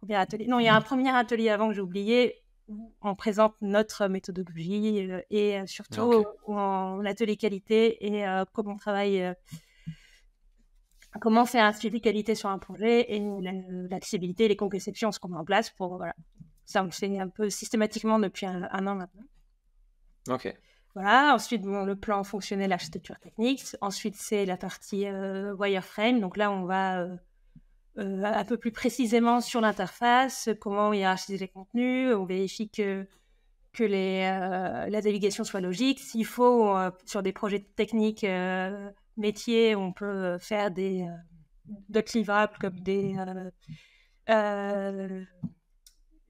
premier atelier. Non, il y a un premier atelier avant que j'ai oublié où on présente notre méthodologie et surtout Ok. en atelier qualité et comment on travaille, comment faire un suivi qualité sur un projet et l'accessibilité, les co-conceptions, ce qu'on met en place pour voilà. Ça, on le fait un peu systématiquement depuis un an maintenant. Ok. Voilà, ensuite, bon, le plan fonctionnel, architecture technique. Ensuite, c'est la partie wireframe. Donc là, on va un peu plus précisément sur l'interface, comment hiérarchiser les contenus. On vérifie que la navigation soit logique. S'il faut, sur des projets techniques métiers, on peut faire d'autres livrables comme euh,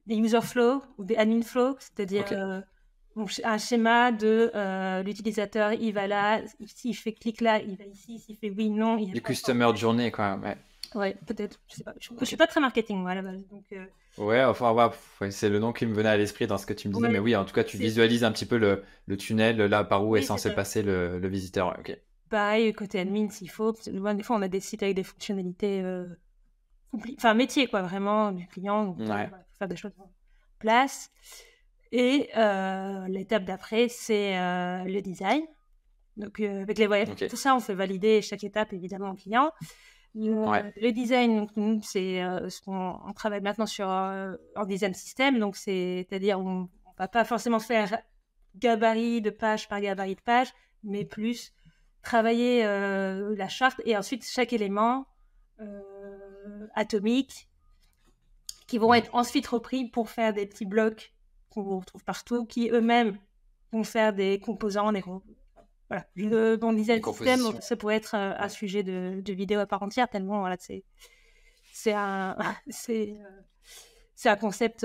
des user flow ou des admin flow, c'est-à-dire Ok. un schéma de l'utilisateur, il va là, s'il fait clic là, il va ici, s'il fait oui, non, il Du répond. customer de journée, quoi. Ouais. Ouais, peut-être, je sais pas. Je Ok. suis pas très marketing, moi, à la base. Donc, Ouais, enfin, ouais, ouais, c'est le nom qui me venait à l'esprit dans ce que tu me disais, mais ouais, oui, en tout cas, tu c'est visualises un petit peu le tunnel, là, par où est oui, c'est censé ça. passer le visiteur. Ouais, ok. Pareil, côté admin, s'il faut. Parce que, des fois, on a des sites avec des fonctionnalités, enfin, métier, quoi, vraiment, du client. Donc, Ouais. voilà, faut faire des choses en place. Et l'étape d'après, c'est le design. Donc, avec les voyages, Ok. tout ça, on fait valider chaque étape, évidemment, au client. Ouais. Le design, donc, nous, c'est ce on travaille maintenant sur en design système. Donc, c'est-à-dire, on ne va pas forcément faire gabarit de page par gabarit de page, mais plus travailler la charte et ensuite chaque élément atomique qui vont Mhm. être ensuite repris pour faire des petits blocs qu'on retrouve partout, qui eux-mêmes vont faire des composants, voilà. Dans le Des design système, compositions. ça pourrait être un Ouais. sujet de vidéo à part entière, tellement voilà, c'est un, c'est un concept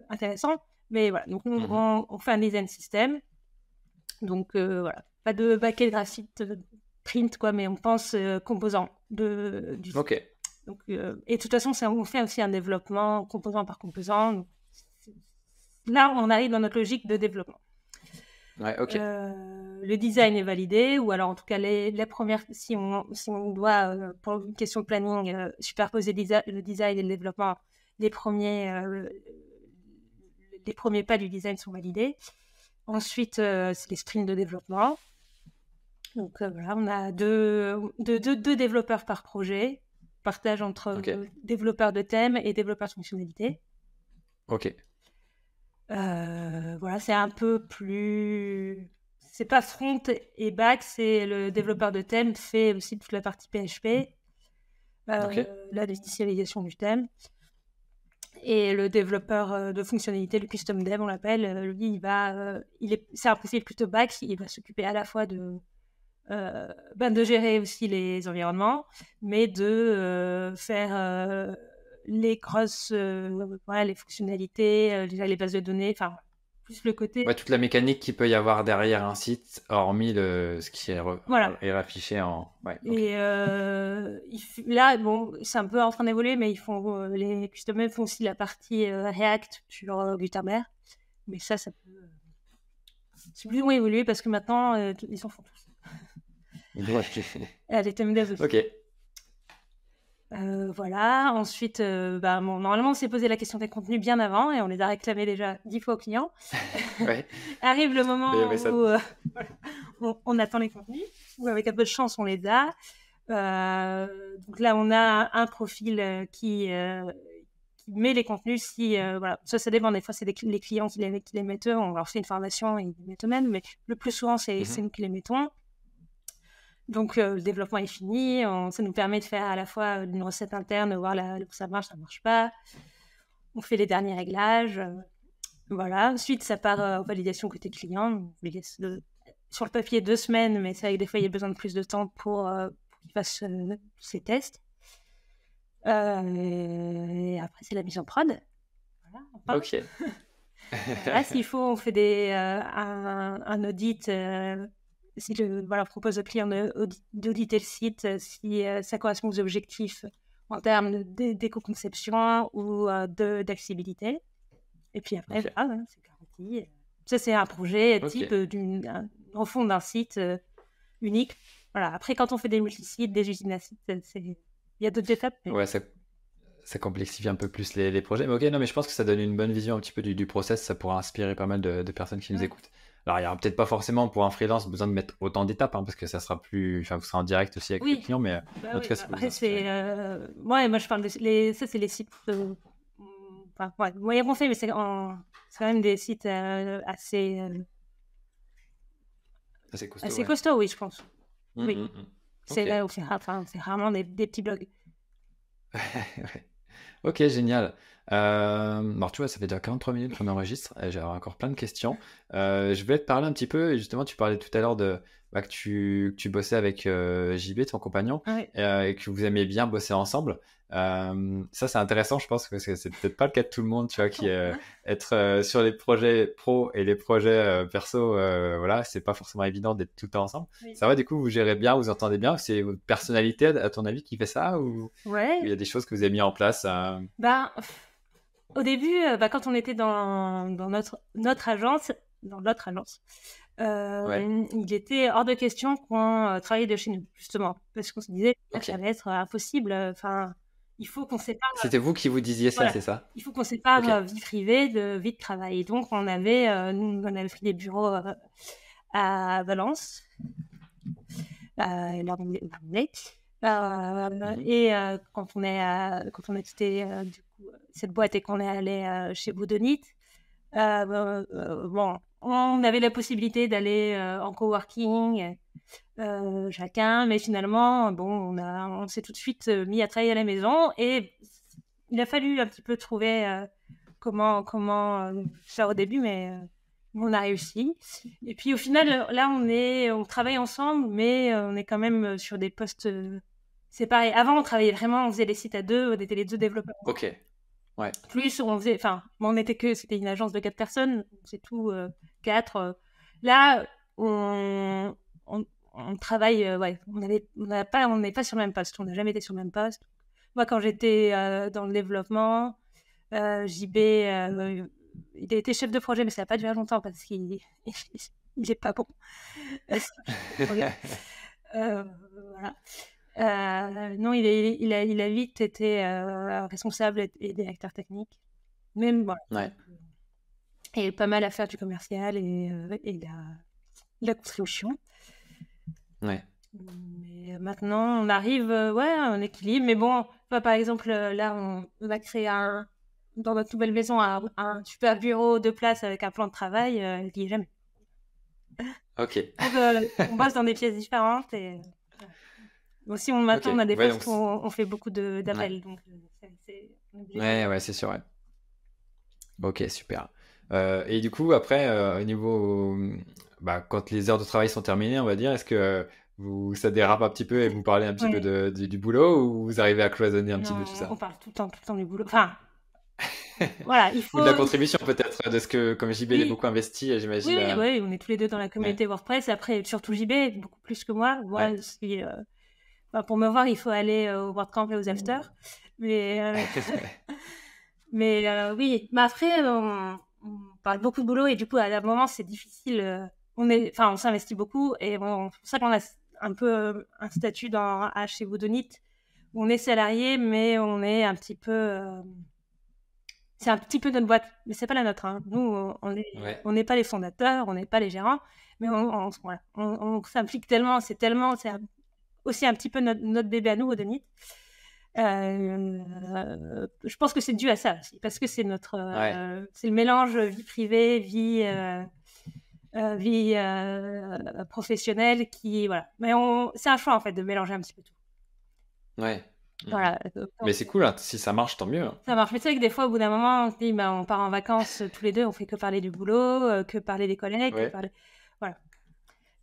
intéressant. Mais voilà, donc Mhm. on fait un design système. Donc voilà, pas de baquet graphique print, quoi, mais on pense composant du site. Ok. Donc, et de toute façon, on fait aussi un développement composant par composant. Donc, là, on arrive dans notre logique de développement. Ouais, ok. Le design est validé, ou alors en tout cas les premières, si on doit, pour une question de planning, superposer le design et le développement, les premiers, euh, les premiers pas du design sont validés. Ensuite, c'est les sprints de développement. Donc voilà, on a deux développeurs par projet, partage entre Ok. développeurs de thème et développeurs de fonctionnalité. Ok. Voilà, c'est un peu plus... c'est pas front et back, c'est le développeur de thème fait aussi toute la partie PHP, la désinitialisation du thème. Et le développeur de fonctionnalité, le custom dev, on l'appelle, lui, c'est un profil plutôt back, il va s'occuper à la fois de gérer aussi les environnements, mais de faire les grosses, les fonctionnalités, déjà les bases de données, enfin, plus le côté... Ouais, toute la mécanique qu'il peut y avoir derrière un site, hormis ce qui est affiché en... Ouais, Et là, bon, c'est un peu en train d'évoluer, mais les custom devs font aussi la partie React sur Gutenberg. Mais ça peut... c'est plus ou moins évolué parce que maintenant, ils s'en font tous. Les thème devs aussi. Ok. Voilà. Ensuite, normalement, on s'est posé la question des contenus bien avant et on les a réclamés déjà 10 fois aux clients. Ouais. Arrive le moment où on attend les contenus, ou avec un peu de chance, on les a. Donc là, on a un profil qui met les contenus. Ça dépend. Des fois, c'est les clients qui les mettent eux. On leur fait une formation et ils les mettent eux-mêmes. Mais le plus souvent, c'est nous qui les mettons. Donc, le développement est fini. Ça nous permet de faire à la fois une recette interne, voir ça marche pas. On fait les derniers réglages. Voilà. Ensuite, ça part en validation côté client. On les laisse sur le papier 2 semaines, mais c'est vrai que des fois, il y a besoin de plus de temps pour qu'il fasse ses tests. Et après, c'est la mise en prod. Voilà, ok. Là, s'il faut, on fait un audit. On propose au client d'auditer le site si ça correspond aux objectifs en termes d'éco-conception ou d'accessibilité. Et puis après, c'est garanti. Ça, c'est un projet type d'une refonte d'un site unique. Voilà. Après, quand on fait des multisites, des usines à sites, il y a d'autres étapes. Mais... Ouais, ça complexifie un peu plus les projets. Mais ok, non, mais je pense que ça donne une bonne vision un petit peu du process. Ça pourra inspirer pas mal de personnes qui nous écoutent. Alors, il n'y aura peut-être pas forcément pour un freelance besoin de mettre autant d'étapes, parce que ça sera plus... Enfin, vous serez en direct aussi avec les clients, mais en tout cas, après, moi, je parle ça, c'est les sites... moyen conseil, mais c'est quand même des sites assez costaud, oui, je pense. Oui. C'est rarement des petits blogs. Ok, génial. Alors, tu vois, ça fait déjà 43 minutes qu'on enregistre. J'ai encore plein de questions. Je voulais te parler un petit peu. Et justement, tu parlais tout à l'heure que tu bossais avec JB, ton compagnon, et que vous aimiez bien bosser ensemble. Ça, c'est intéressant, je pense, parce que c'est peut-être pas le cas de tout le monde, tu vois, qui être sur les projets pro et les projets perso, voilà, c'est pas forcément évident d'être tout le temps ensemble. Ça va, du coup, vous gérez bien, vous entendez bien. C'est votre personnalité, à ton avis, qui fait ça, ou il y a des choses que vous avez mis en place au début, quand on était dans notre agence, il était hors de question qu'on travaille de chez nous, justement, parce qu'on se disait que ça allait être impossible. Il faut qu'on sépare. C'était vous qui vous disiez ça, c'est ça? Il faut qu'on sépare vie privée de vie de travail. Et donc, on avait pris des bureaux à Valence, et quand on a quitté du coup, cette boîte et qu'on est allé chez Woodonit, on avait la possibilité d'aller en coworking chacun, mais finalement, on s'est tout de suite mis à travailler à la maison et il a fallu un petit peu trouver comment faire au début, mais on a réussi. Et puis au final, là, on travaille ensemble, mais on est quand même sur des postes séparés. Avant, on travaillait vraiment, on faisait les sites à deux, on était les 2 développeurs. Ok. Ouais. Plus, c'était une agence de 4 personnes, c'est tout, 4. Là, on travaille, on n'est pas sur le même poste, on n'a jamais été sur le même poste. Moi, quand j'étais dans le développement, JB, il a été chef de projet, mais ça n'a pas duré longtemps parce qu'il n'est pas bon. Voilà. Non, il a vite été responsable et directeur technique. Même, voilà. Et pas mal à faire du commercial et de la construction. Ouais. Mais maintenant, on arrive à un équilibre. Mais bon, par exemple, là, on a créé dans notre nouvelle maison un super bureau de place avec un plan de travail. Il n'y est jamais. Ok. Donc, on bosse dans des pièces différentes et aussi maintenant on a Ok. des Ouais, postes où on fait beaucoup ouais. d'appels, donc on est obligé de Ouais, s'adapter. ouais, c'est sûr, ouais. Ok, super. Et du coup, après, au niveau, bah, quand les heures de travail sont terminées, on va dire, est-ce que ça dérape un petit peu et vous parlez un petit peu Ouais. du boulot ou vous arrivez à cloisonner un petit peu tout Non, on ça? parle tout le temps du boulot. Enfin, voilà, Ou de la contribution peut-être, de ce que, comme JB l'est oui, beaucoup investi, oui, j'imagine. oui, oui, on est tous les deux dans la Ouais. communauté WordPress. Après, surtout JB, beaucoup plus que moi. Ouais. Moi, pour me voir, il faut aller au WordCamp et aux After. Mais, oui, mais après, on parle beaucoup de boulot et du coup, à un moment, c'est difficile. On s'investit beaucoup et c'est pour ça qu'on a un peu un statut chez Woodonit où on est salarié, mais on est un petit peu. C'est un petit peu notre boîte, mais c'est pas la nôtre, hein. Nous, Ouais. on n'est pas les fondateurs, on n'est pas les gérants, mais voilà, on s'implique tellement, c'est aussi un petit peu notre bébé à nous, Woodonit. Je pense que c'est dû à ça aussi, parce que Ouais. c'est le mélange vie privée, vie professionnelle qui, voilà. Mais c'est un choix en fait de mélanger un petit peu tout. Ouais. Mhm. Voilà. Mais c'est cool, hein. Si ça marche, tant mieux, hein. Ça marche. Mais tu sais que des fois, au bout d'un moment, on se dit, on part en vacances tous les deux, on fait que parler du boulot, que parler des collègues, que Ouais. parler. Voilà.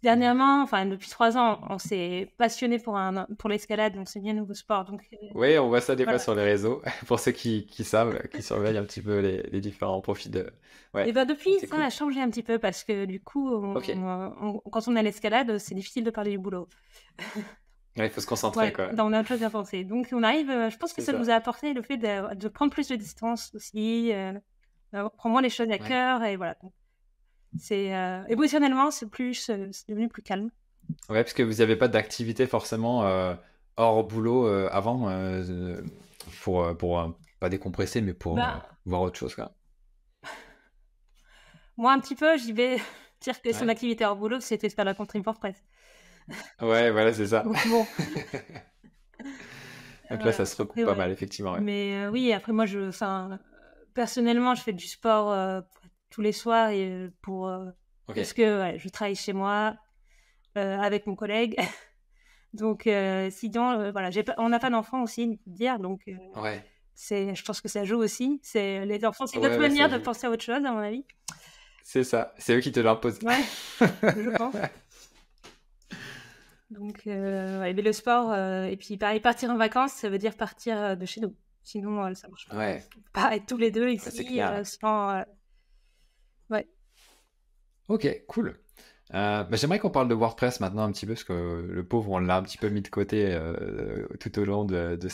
Dernièrement, enfin depuis 3 ans, on s'est passionné pour l'escalade, donc c'est bien nouveau sport. Donc Ouais, on voit ça des fois voilà. sur les réseaux, pour ceux qui savent, qui surveillent un petit peu les différents profils de... Et Ouais, ben depuis, c'est ça cool. a changé un petit peu parce que du coup, Ok. quand on a l'escalade, c'est difficile de parler du boulot. Ouais, il faut se concentrer, Voilà, quoi. on a autre chose à penser. Donc on arrive, je pense que C'est ça nous ça. a apporté le fait de prendre plus de distance aussi, prendre moins les choses à Ouais. cœur et voilà. Donc, émotionnellement, c'est devenu plus calme. Ouais, parce que vous n'avez pas d'activité forcément hors boulot avant pour pas décompresser, mais pour Bah, voir autre chose, quoi. moi un petit peu, j'y vais dire que son Ouais. activité hors boulot, c'était faire la contrib WordPress. Ouais, voilà, c'est ça. Donc bon, Donc là, ça voilà. se recoupe Après pas mal, ouais. effectivement, ouais. Mais oui, après moi, personnellement, je fais du sport tous les soirs et Ok. parce que ouais, je travaille chez moi avec mon collègue. Donc sinon, voilà, on n'a pas d'enfants aussi, il faut dire. Donc Ouais. je pense que ça joue aussi. Les enfants, c'est Ouais, notre ouais, ça manière de joue. penser à autre chose, à mon avis. C'est ça. C'est eux qui te l'imposent. Ouais, je pense. Donc, ouais, mais le sport, et puis pareil, partir en vacances, ça veut dire partir de chez nous. Sinon, ça marche pas. Ouais, On peut pas être tous les deux bah, c'est ici, clair. ouais. Ok, cool. Bah, j'aimerais qu'on parle de WordPress maintenant un petit peu, parce que le pauvre, on l'a un petit peu mis de côté tout au long de Ouais, oui, de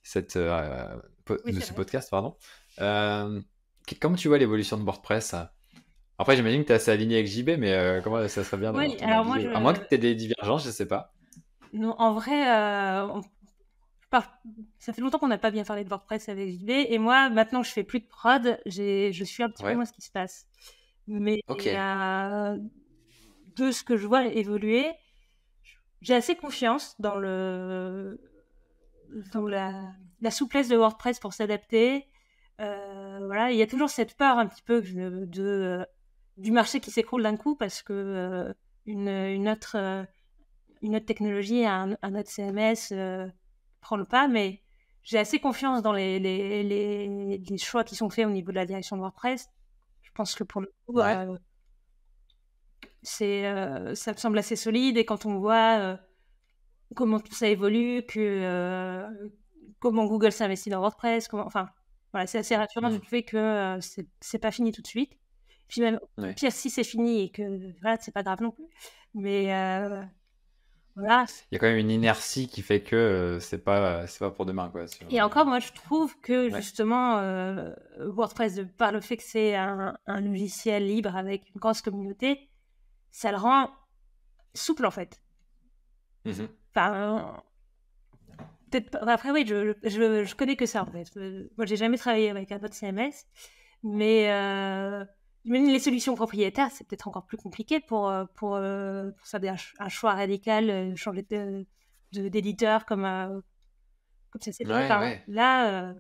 c'est ce vrai. podcast, pardon. Comment tu vois l'évolution de WordPress? Après, j'imagine que tu es assez aligné avec JB, mais comment ça serait bien d'avoir Oui, ton alors moi, avis? À moins que tu aies des divergences, je sais pas. non, en vrai, ça fait longtemps qu'on n'a pas bien parlé de WordPress avec JB, et moi, maintenant que je fais plus de prod, je suis un petit peu Ouais, moins ce qui se passe. Mais ok. de ce que je vois évoluer, j'ai assez confiance dans la souplesse de WordPress pour s'adapter. Voilà, il y a toujours cette peur un petit peu du marché qui s'écroule d'un coup parce que une autre technologie, un autre CMS prend le pas, mais j'ai assez confiance dans les choix qui sont faits au niveau de la direction de WordPress. Je pense que pour le coup, Ouais. ça me semble assez solide et quand on voit comment tout ça évolue, comment Google s'investit dans WordPress, enfin, voilà, c'est assez rassurant du Mhm. fait que c'est pas fini tout de suite. Puis même, Ouais. pire si c'est fini et que voilà, c'est pas grave non plus. Mais voilà. Il y a quand même une inertie qui fait que c'est pas pour demain, quoi. Et encore, moi, je trouve que Ouais. justement, WordPress, par le fait que c'est un logiciel libre avec une grosse communauté, ça le rend souple en fait. Mhm. Enfin, peut-être pas. Après, oui, je connais que ça en fait. Moi, j'ai jamais travaillé avec un autre CMS, mais même les solutions propriétaires, c'est peut-être encore plus compliqué pour faire un choix radical, changer d'éditeur comme ça s'est fait. Ouais, Enfin, ouais. là,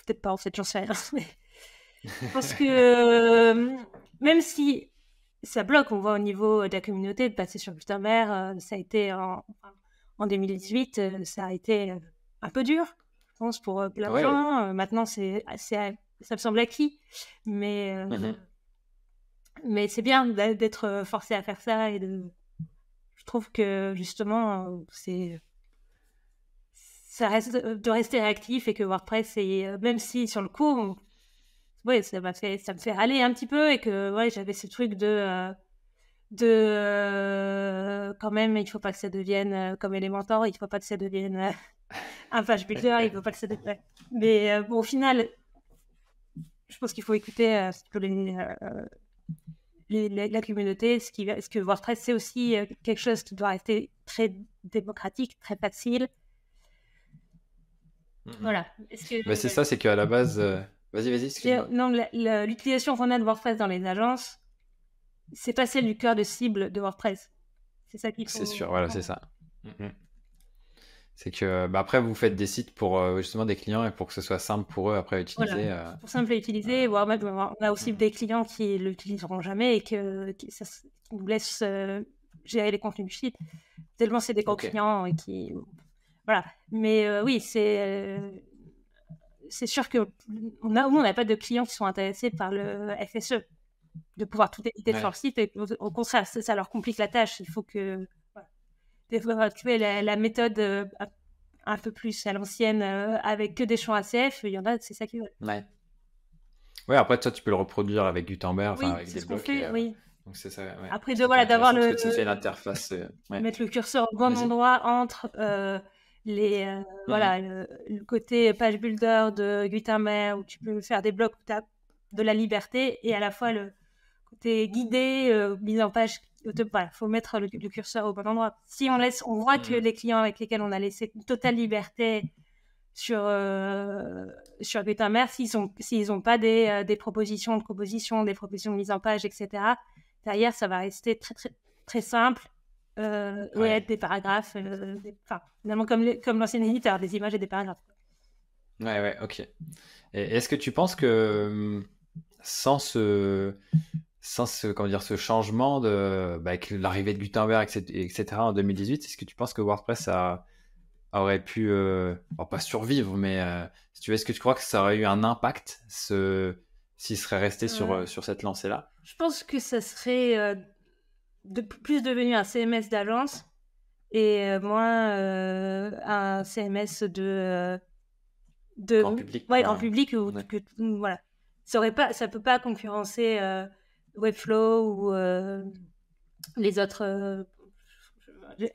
peut-être pas en fait, j'en sais rien. Mais je pense que même si ça bloque. On voit au niveau de la communauté de passer sur Gutenberg, ça a été en 2018, ça a été un peu dur, je pense, pour plein de Ouais, ouais. gens. Maintenant, ça me semble acquis, mais c'est bien d'être forcé à faire ça je trouve que justement, ça reste de rester réactif et que WordPress, même si sur le coup, ouais, ça me fait râler un petit peu et que ouais, j'avais ce truc quand même, il faut pas que ça devienne comme Elementor, il faut pas que ça devienne un page builder, il faut pas que ça devienne... Mais bon, au final, je pense qu'il faut écouter ce que la communauté, ce que WordPress, c'est aussi quelque chose qui doit rester très démocratique, très facile. Voilà. Bah, c'est ça, c'est qu'à la base. Vas-y, excuse-moi. Non, l'utilisation qu'on a de WordPress dans les agences, c'est pas celle du cœur de cible de WordPress. C'est ça qu'il faut. C'est sûr, voilà, c'est ça. C'est que bah, après, vous faites des sites pour justement des clients et pour que ce soit simple pour eux après à utiliser. Voilà. Pour simple à utiliser, voire même, on a aussi des clients qui l'utiliseront jamais et qui nous laissent gérer les contenus du site. Tellement c'est des gros clients et qui. Voilà. Mais oui, c'est sûr que on n'a pas de clients qui sont intéressés par le FSE, de pouvoir tout éditer sur le site. Et au contraire, ça leur complique la tâche. Il faut que tu vois, la méthode un peu plus à l'ancienne avec que des champs ACF, il y en a, c'est ça qu'ils veulent. Ouais, après toi tu peux le reproduire avec Gutenberg, oui, avec des blocs. Oui. Donc c'est ça. Ouais. Après d'avoir l'interface. Mettre le curseur au bon endroit entre voilà, le côté page builder de Gutenberg où tu peux faire des blocs où tu as de la liberté et à la fois le côté guidé, mise en page. Voilà, faut mettre le curseur au bon endroit. Si on voit que les clients avec lesquels on a laissé une totale liberté sur Gutenberg, s'ils ont pas des propositions de composition, des propositions de mise en page, etc. Derrière, ça va rester très très très simple. Être des paragraphes, finalement comme l'ancien éditeur, des images et des paragraphes. Ouais, ok. Et est-ce que tu penses que sans ce changement avec l'arrivée de Gutenberg, etc. en 2018, est-ce que tu penses que WordPress aurait pu, pas survivre, mais si tu veux, est-ce que tu crois que ça aurait eu un impact s'il serait resté sur cette lancée-là? Je pense que ça serait plus devenu un CMS d'agence et moins un CMS en public. En public voilà. Ça peut pas concurrencer Webflow ou les autres.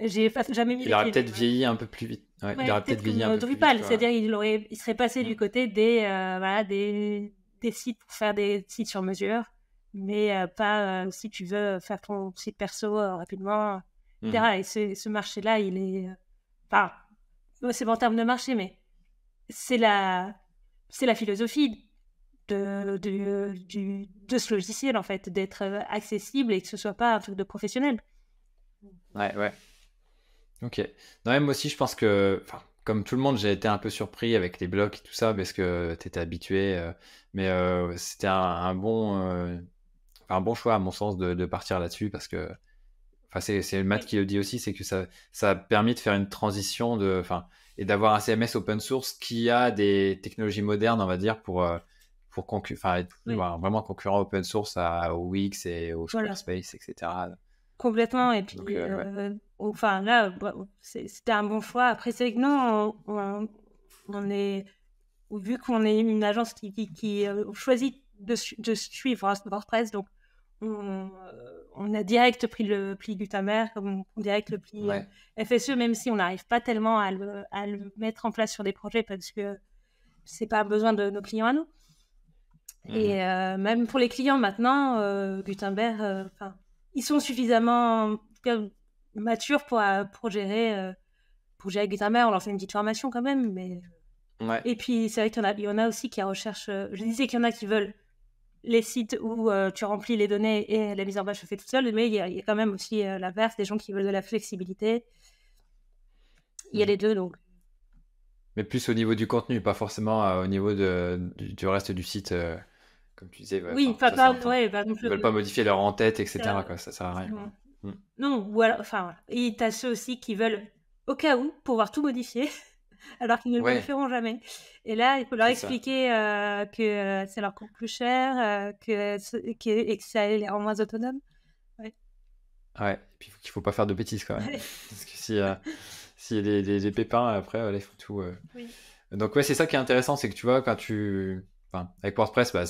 J'ai jamais mis. Il aurait peut-être vieilli un peu plus vite. Ouais, il aurait peut-être vieilli un peu plus vite. C'est-à-dire il serait passé du côté des sites pour faire des sites sur mesure, mais pas si tu veux faire ton site perso rapidement, etc. Et ce marché-là, il est. Enfin, c'est pas en termes de marché, mais c'est la philosophie de ce logiciel, en fait, d'être accessible et que ce soit pas un truc de professionnel. Ouais. Ok. Non, moi aussi, je pense que, comme tout le monde, j'ai été un peu surpris avec les blocs et tout ça parce que tu étais habitué. Mais c'était un bon choix, à mon sens, de partir là-dessus parce que c'est Matt qui le dit aussi, c'est que ça a permis de faire une transition et d'avoir un CMS open source qui a des technologies modernes, on va dire, pour être vraiment concurrent open source au Wix et au Squarespace, etc. Complètement. Et puis, là, c'était un bon choix. Après, c'est vrai que non, vu qu'on est une agence qui choisit de suivre WordPress, donc on a direct pris le pli Gutenberg, comme on direct le pli FSE, même si on n'arrive pas tellement à le mettre en place sur des projets parce que c'est pas besoin de nos clients à nous. Et même pour les clients maintenant, Gutenberg, ils sont suffisamment matures pour gérer Gutenberg. On leur fait une petite formation quand même, mais et puis c'est vrai qu'il y en a aussi qui recherchent. Je disais qu'il y en a qui veulent les sites où tu remplis les données et la mise en page se fait toute seule, mais il y a quand même aussi l'inverse, des gens qui veulent de la flexibilité. Il y a les deux, donc. Mais plus au niveau du contenu, pas forcément au niveau du reste du site, comme tu disais, Oui, ça, ouais, pas non ils plus. veulent pas modifier leur en-tête, etc. Quoi, ça sert à rien. Non. Mm. Non, ou alors, enfin, voilà. Et t'as ceux aussi qui veulent, au cas où, pouvoir tout modifier, alors qu'ils ne le Ouais, feront jamais. Et là, il faut leur c'est ça. expliquer que ça leur coûte plus cher, et que ça les rend moins autonomes. Ouais. Ouais, et puis qu'il faut pas faire de bêtises quand même. Ouais. Parce que s'il y a des pépins, après, voilà, il faut tout. Oui. Donc, ouais, c'est ça qui est intéressant, c'est que tu vois, enfin, avec WordPress, bah,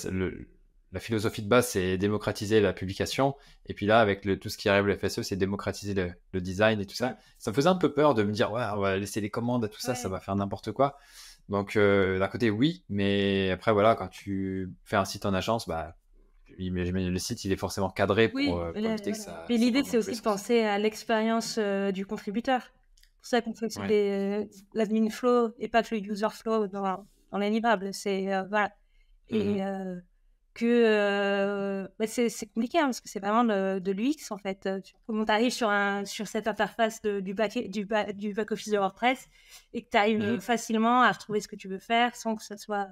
la philosophie de base, c'est démocratiser la publication. Et puis là, avec tout ce qui arrive, le FSE, c'est démocratiser le design et tout ça. Ça me faisait un peu peur de me dire, ouais, on va laisser les commandes à tout ça, ça Ouais. va faire n'importe quoi. Donc, d'un côté, oui, mais après, voilà, quand tu fais un site en agence, bah, le site, il est forcément cadré Oui, pour éviter que ça, mais ça l'idée, parte dans c'est tous les aussi de sens. penser à l'expérience du contributeur. C'est pour ça qu'on fait aussi Ouais. l'admin flow et pas que le user flow dans les livrables. C'est, voilà. Et Mhm. c'est compliqué hein, parce que c'est vraiment de l'UX en fait. Comment tu arrives sur cette interface du back-office de WordPress et que tu arrives Mhm. facilement à retrouver ce que tu veux faire sans que ça soit.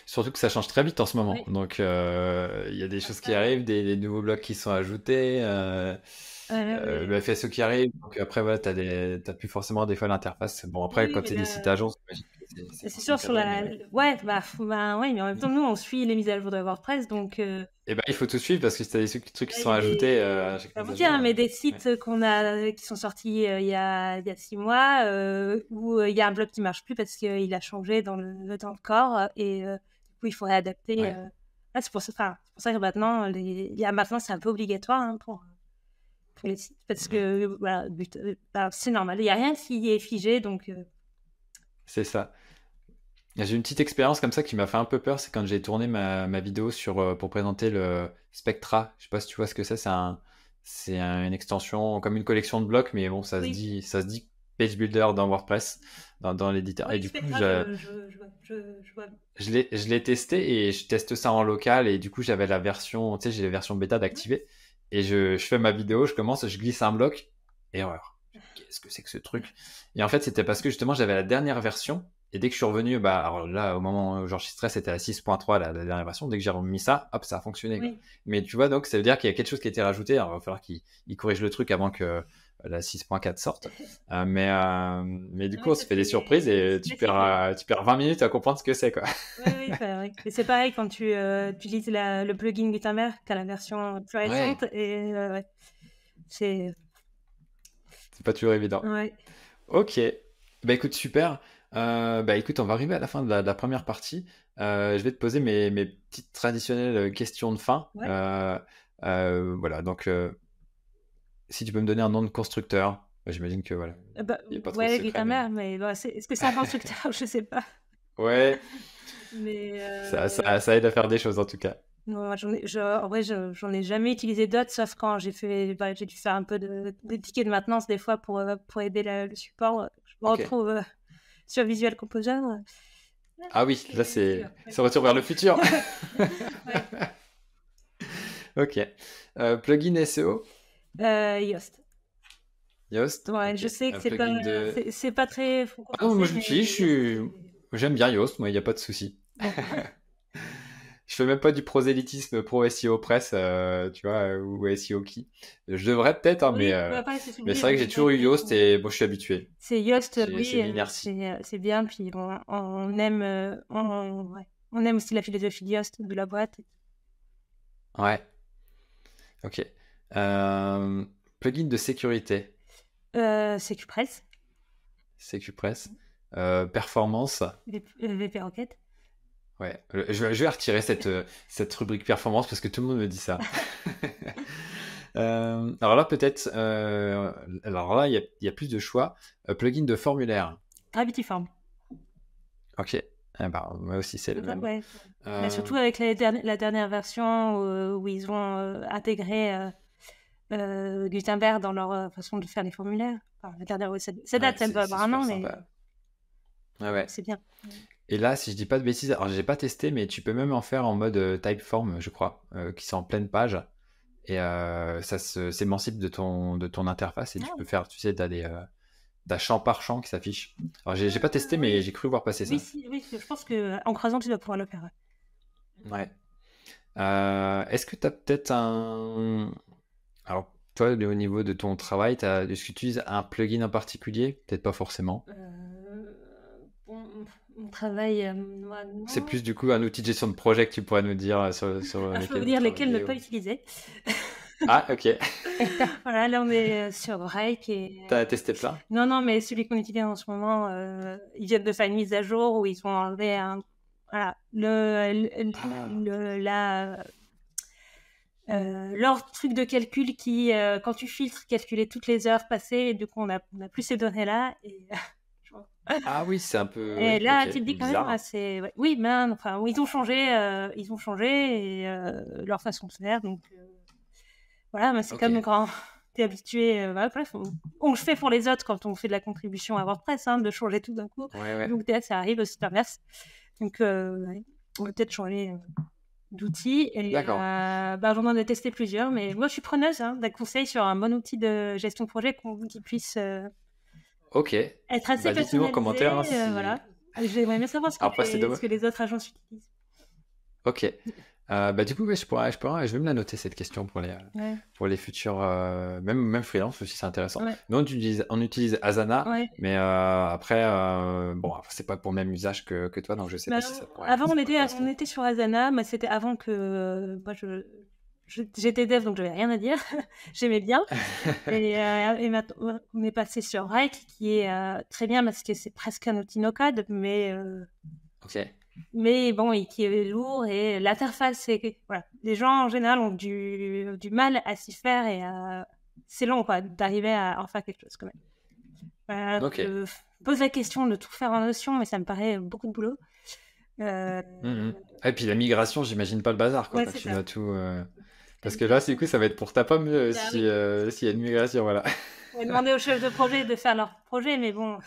Surtout que ça change très vite en ce moment. Oui, Donc, il y a des choses qui après, arrivent, des nouveaux blocs qui sont ajoutés, le FSO qui arrive. Donc, après, voilà, t'as plus forcément des fois l'interface. Bon, après, oui, quand c'est des sites agences, j'imagine que c'est c'est forcément sûr, cadré, mais ouais. ouais, ouais, mais en même temps, nous, on suit les mises à jour de WordPress, donc Et ben, il faut tout suivre parce que si t'as des trucs qui là, il sont y a ajoutés des. à Je vais chaque pas mise vous à dire, jour. hein, mais des Ouais. sites qui sont sortis il y a 6 mois, où il y a un blog qui marche plus parce qu'il a changé dans le corps, et du coup, il faudrait adapter. Ouais. Là, c'est pour ça que maintenant, maintenant, c'est un peu obligatoire hein, pour les sites, parce Mhm. que voilà, c'est normal, il n'y a rien qui est figé, donc. C'est ça. J'ai une petite expérience comme ça qui m'a fait un peu peur, c'est quand j'ai tourné ma vidéo pour présenter le Spectra. Je sais pas si tu vois ce que une extension comme une collection de blocs, mais bon, Oui, ça se dit Page Builder dans WordPress, dans l'éditeur. Et oui, du coup, Spectra, je vois. je l'ai testé et je teste ça en local et du coup, j'avais la version, tu sais, j'ai la version bêta d'activer et je fais ma vidéo, je commence, je glisse un bloc, erreur. Qu'est-ce que c'est que ce truc? Et en fait, c'était parce que justement, j'avais la dernière version et dès que je suis revenu, bah, alors là, au moment où j'enregistrais, c'était la 6.3, la dernière version. Dès que j'ai remis ça, hop, ça a fonctionné, quoi. Oui. Mais tu vois, donc, ça veut dire qu'il y a quelque chose qui a été rajouté. Alors, il va falloir qu'il corrige le truc avant que la 6.4 sorte. Mais du Ah coup, oui, on ça se fait des surprises et c'est classique. Ouais. tu perds 20 minutes à comprendre ce que c'est, quoi. Oui, oui, oui. Mais c'est pareil quand tu utilises le plugin Gutenberg, tu as la version plus Ouais, récente et ouais, c'est. c'est pas toujours évident. Ouais. Ok. Bah écoute, super. Bah écoute, on va arriver à la fin de la première partie. Je vais te poser mes petites traditionnelles questions de fin. Ouais. Voilà, donc si tu peux me donner un nom de constructeur, bah, j'imagine que voilà, il n'y a pas trop de Ouais, secret, mais Gutenberg, mais bon, est-ce que c'est un constructeur? Je sais pas. ouais, Mais ça aide à faire des choses en tout cas. non, en vrai, j'en ai jamais utilisé d'autres, sauf quand j'ai dû faire un peu des tickets de maintenance des fois pour aider le support. Je me Ok. retrouve sur Visual Composer. Ah oui, là C'est dur. c'est retour vers le futur. Ouais. Ok. Plugin SEO, Yoast. Yoast. Ouais, je Ok. sais que Un plugin de. c'est pas très Ah non, moi franco-français, je mais l'utilise, Yoast, c'est j'aime bien Yoast, moi il n'y a pas de souci. bon. Je fais même pas du prosélytisme pro SEO press, tu vois, ou SEO qui. Je devrais peut-être, hein, Oui, bah, après, c'est mais celui, c'est vrai que j'ai toujours eu Yoast et bon, je suis habitué. c'est Yoast, C'est oui, une inertie. c'est bien, puis bon, ouais, on aime aussi la philosophie de Yoast, de la boîte. Ouais, ok. Euh, Plugin de sécurité, C'est QPress, CQPress. Performance, VP Rocket. ouais. Je vais retirer cette rubrique performance parce que tout le monde me dit ça. Alors là, peut-être, alors là, il y a plus de choix. Plugin de formulaire. Gravity Form. Ok. Eh ben, moi aussi, c'est le même. Ouais. Mais Euh, surtout avec la dernière version où ils ont intégré Gutenberg dans leur façon de faire les formulaires. Enfin, la dernière, ouais, ça ouais, date, ça doit c'est avoir un super an, mais sympa. Ouais, ouais. c'est bien. Et là, si je dis pas de bêtises, alors j'ai pas testé, mais tu peux même en faire en mode Typeform, je crois, qui sont en pleine page. Et ça s'émancipe de ton interface et tu Ah, peux faire, tu sais, t'as champ par champ qui s'affiche. Alors j'ai pas testé, mais oui. j'ai cru voir passer Oui, ça. oui, je pense que en creusant, tu dois pouvoir le faire. Ouais. Est-ce que tu as peut-être un... Alors, toi, au niveau de ton travail, est-ce que tu utilises un plugin en particulier? Peut-être pas forcément. Bon, mon travail, moi, C'est non. plus du coup un outil de gestion de projet que tu pourrais nous dire sur Alors, je peux lesquels vous vous dire lesquels ne travaillez pas utiliser. Ah, ok. Voilà, là, on est sur Rake et... T'as testé plein? Non, non, mais celui qu'on utilise en ce moment, ils viennent de faire une mise à jour où ils ont enlevé voilà, leur truc de calcul qui, quand tu filtres, calculait toutes les heures passées, et du coup, on a plus ces données-là. Ah oui, c'est un peu... Et Oui, là, ok. tu te dis quand même, Bizarre. ouais. Oui, mais enfin, ils ont changé et, leur façon de faire. Donc, voilà, mais c'est Ok. comme quand tu es habitué. Voilà, bref, on le fait pour les autres quand on fait de la contribution à WordPress, hein, de changer tout d'un coup. Ouais, ouais. Donc, ça arrive aussi l'inverse. Donc, ouais, on va peut-être changer d'outils. Et D'accord. j'en ai testé plusieurs, mais moi, je suis preneuse d'un conseil sur un bon outil de gestion de projet qui puisse Ok. être assez Bah, dites-nous en personnalisé. commentaire hein, si... Voilà. J'aimerais bien savoir Après, c'est ce dommage. que les autres agences utilisent. Ok. Bah, du coup, ouais, je vais me la noter cette question Ouais, pour les futurs, même freelance aussi, c'est intéressant. ouais, Nous, on utilise Asana, ouais. mais après, bon, c'est pas pour le même usage que toi, donc je sais Bah, pas si avant, ça pourrait on correspondre. était sur Asana, mais c'était avant que moi, j'étais dev, donc j'avais rien à dire. J'aimais bien. Et maintenant, on est passé sur Rike, qui est très bien parce que c'est presque un outil no-code, Ok. mais bon, et qui est lourd. Et l'interface, voilà. Les gens en général ont du mal à s'y faire et c'est long, quoi, d'arriver à en faire quelque chose quand même. Ok. Je pose la question de tout faire en Notion, mais ça me paraît beaucoup de boulot. Euh, Mhm. Et puis la migration, j'imagine pas le bazar, quoi, ouais, quand c'est tu ça. dois tout. Parce que là, du coup, ça va être pour ta pomme Bah si, oui. s'il y a une migration, voilà. On va demander aux chefs de projet de faire leur projet, mais bon,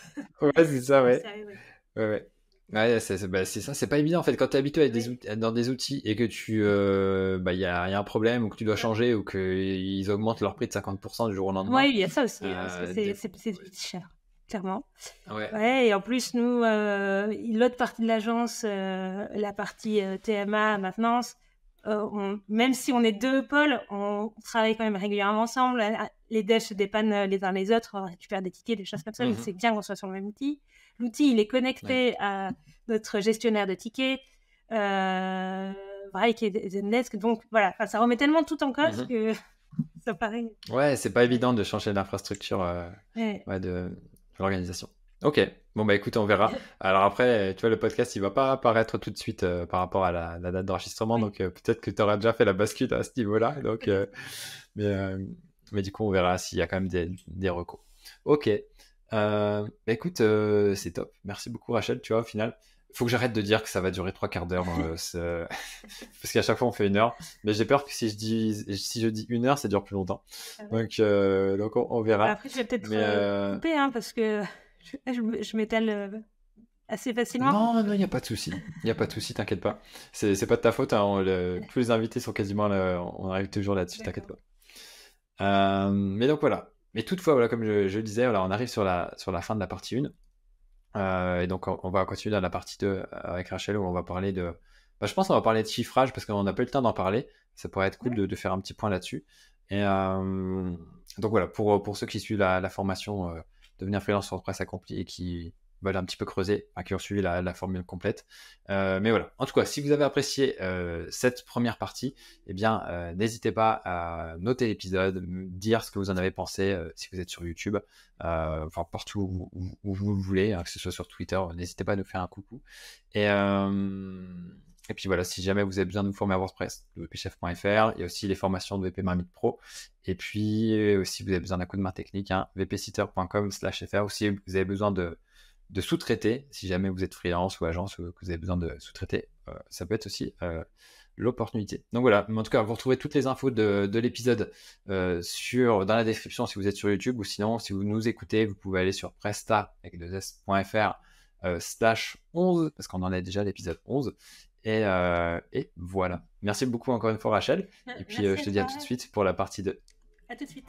Ouais, c'est ça, c'est ouais. sérieux, ouais. Ouais, ouais. Ouais, bah, c'est ça, c'est pas évident en fait. Quand tu es habitué à Oui. dans des outils et que il y a un problème ou que tu dois changer ou qu'ils augmentent leur prix de 50% du jour au lendemain. Ouais, il y a ça aussi, hein, parce que Du... c'est cher, clairement. Ouais, Ouais, et en plus, nous, l'autre partie de l'agence, la partie TMA, maintenance, même si on est deux pôles, on travaille quand même régulièrement ensemble. Les devs se dépannent les uns les autres, on récupère des tickets, des choses comme ça. Donc, Mhm. c'est bien qu'on soit sur le même outil. L'outil, il est Ouais. connecté à notre gestionnaire de tickets, voilà, qui est Zendesk. Donc, voilà, enfin, ça remet tellement tout en cause Mhm. que ça paraît... Ouais, c'est pas Ouais. évident de changer l'infrastructure Ouais. ouais, de l'organisation. Ok, bon bah écoute, on verra. Alors après, tu vois, le podcast, il va pas apparaître tout de suite par rapport à la date d'enregistrement, Ouais. donc peut-être que tu auras déjà fait la bascule à ce niveau-là. Donc, Peut-être. mais, euh, mais du coup, on verra s'il y a quand même des recos. Ok, bah écoute, c'est top. Merci beaucoup, Rachel. Tu vois, au final, faut que j'arrête de dire que ça va durer 3 quarts d'heure parce qu'à chaque fois on fait 1 heure. Mais j'ai peur que si je dis 1 heure, ça dure plus longtemps. Ah ouais. Donc on Bah, verra. après, je vais peut-être Mais couper, hein, parce que je m'étale assez facilement. non, non, il n'y a pas de souci. Il n'y a pas de souci, t'inquiète pas. C'est pas de ta faute. Hein, tous les invités sont quasiment là. On arrive toujours là-dessus, t'inquiète D'accord. pas. Mais donc voilà. Mais toutefois, voilà, comme je le disais, voilà, on arrive sur la fin de la partie 1. Et donc on va continuer dans la partie 2 avec Rachel où on va parler de... Bah, je pense qu'on va parler de chiffrage parce qu'on n'a pas eu le temps d'en parler. Ça pourrait être cool Ouais. de faire un petit point là-dessus. Et donc voilà, pour ceux qui suivent la formation devenir freelance WordPress accompli et qui veulent un petit peu creuser, enfin, qui ont suivi la formule complète. Mais voilà, en tout cas, si vous avez apprécié cette première partie, eh bien, n'hésitez pas à noter l'épisode, me dire ce que vous en avez pensé si vous êtes sur YouTube, enfin partout où vous le voulez, hein, que ce soit sur Twitter, n'hésitez pas à nous faire un coucou. Et, euh, et puis voilà, si jamais vous avez besoin de vous former à WordPress, wpchef.fr, il y a aussi les formations de VP Marmite Pro. Et puis, si vous avez besoin d'un coup de main technique, hein, vpsitter.com/fr. Ou si vous avez besoin de sous-traiter, si jamais vous êtes freelance ou agence ou que vous avez besoin de sous-traiter, ça peut être aussi l'opportunité. Donc voilà, mais en tout cas, vous retrouvez toutes les infos de l'épisode dans la description si vous êtes sur YouTube, ou sinon, si vous nous écoutez, vous pouvez aller sur presta avec 2s.fr /11, parce qu'on en a déjà l'épisode 11. Et voilà. Merci beaucoup encore une fois, Rachel. Et puis, Merci je à te dis à toi. tout de suite pour la partie 2. À tout de suite.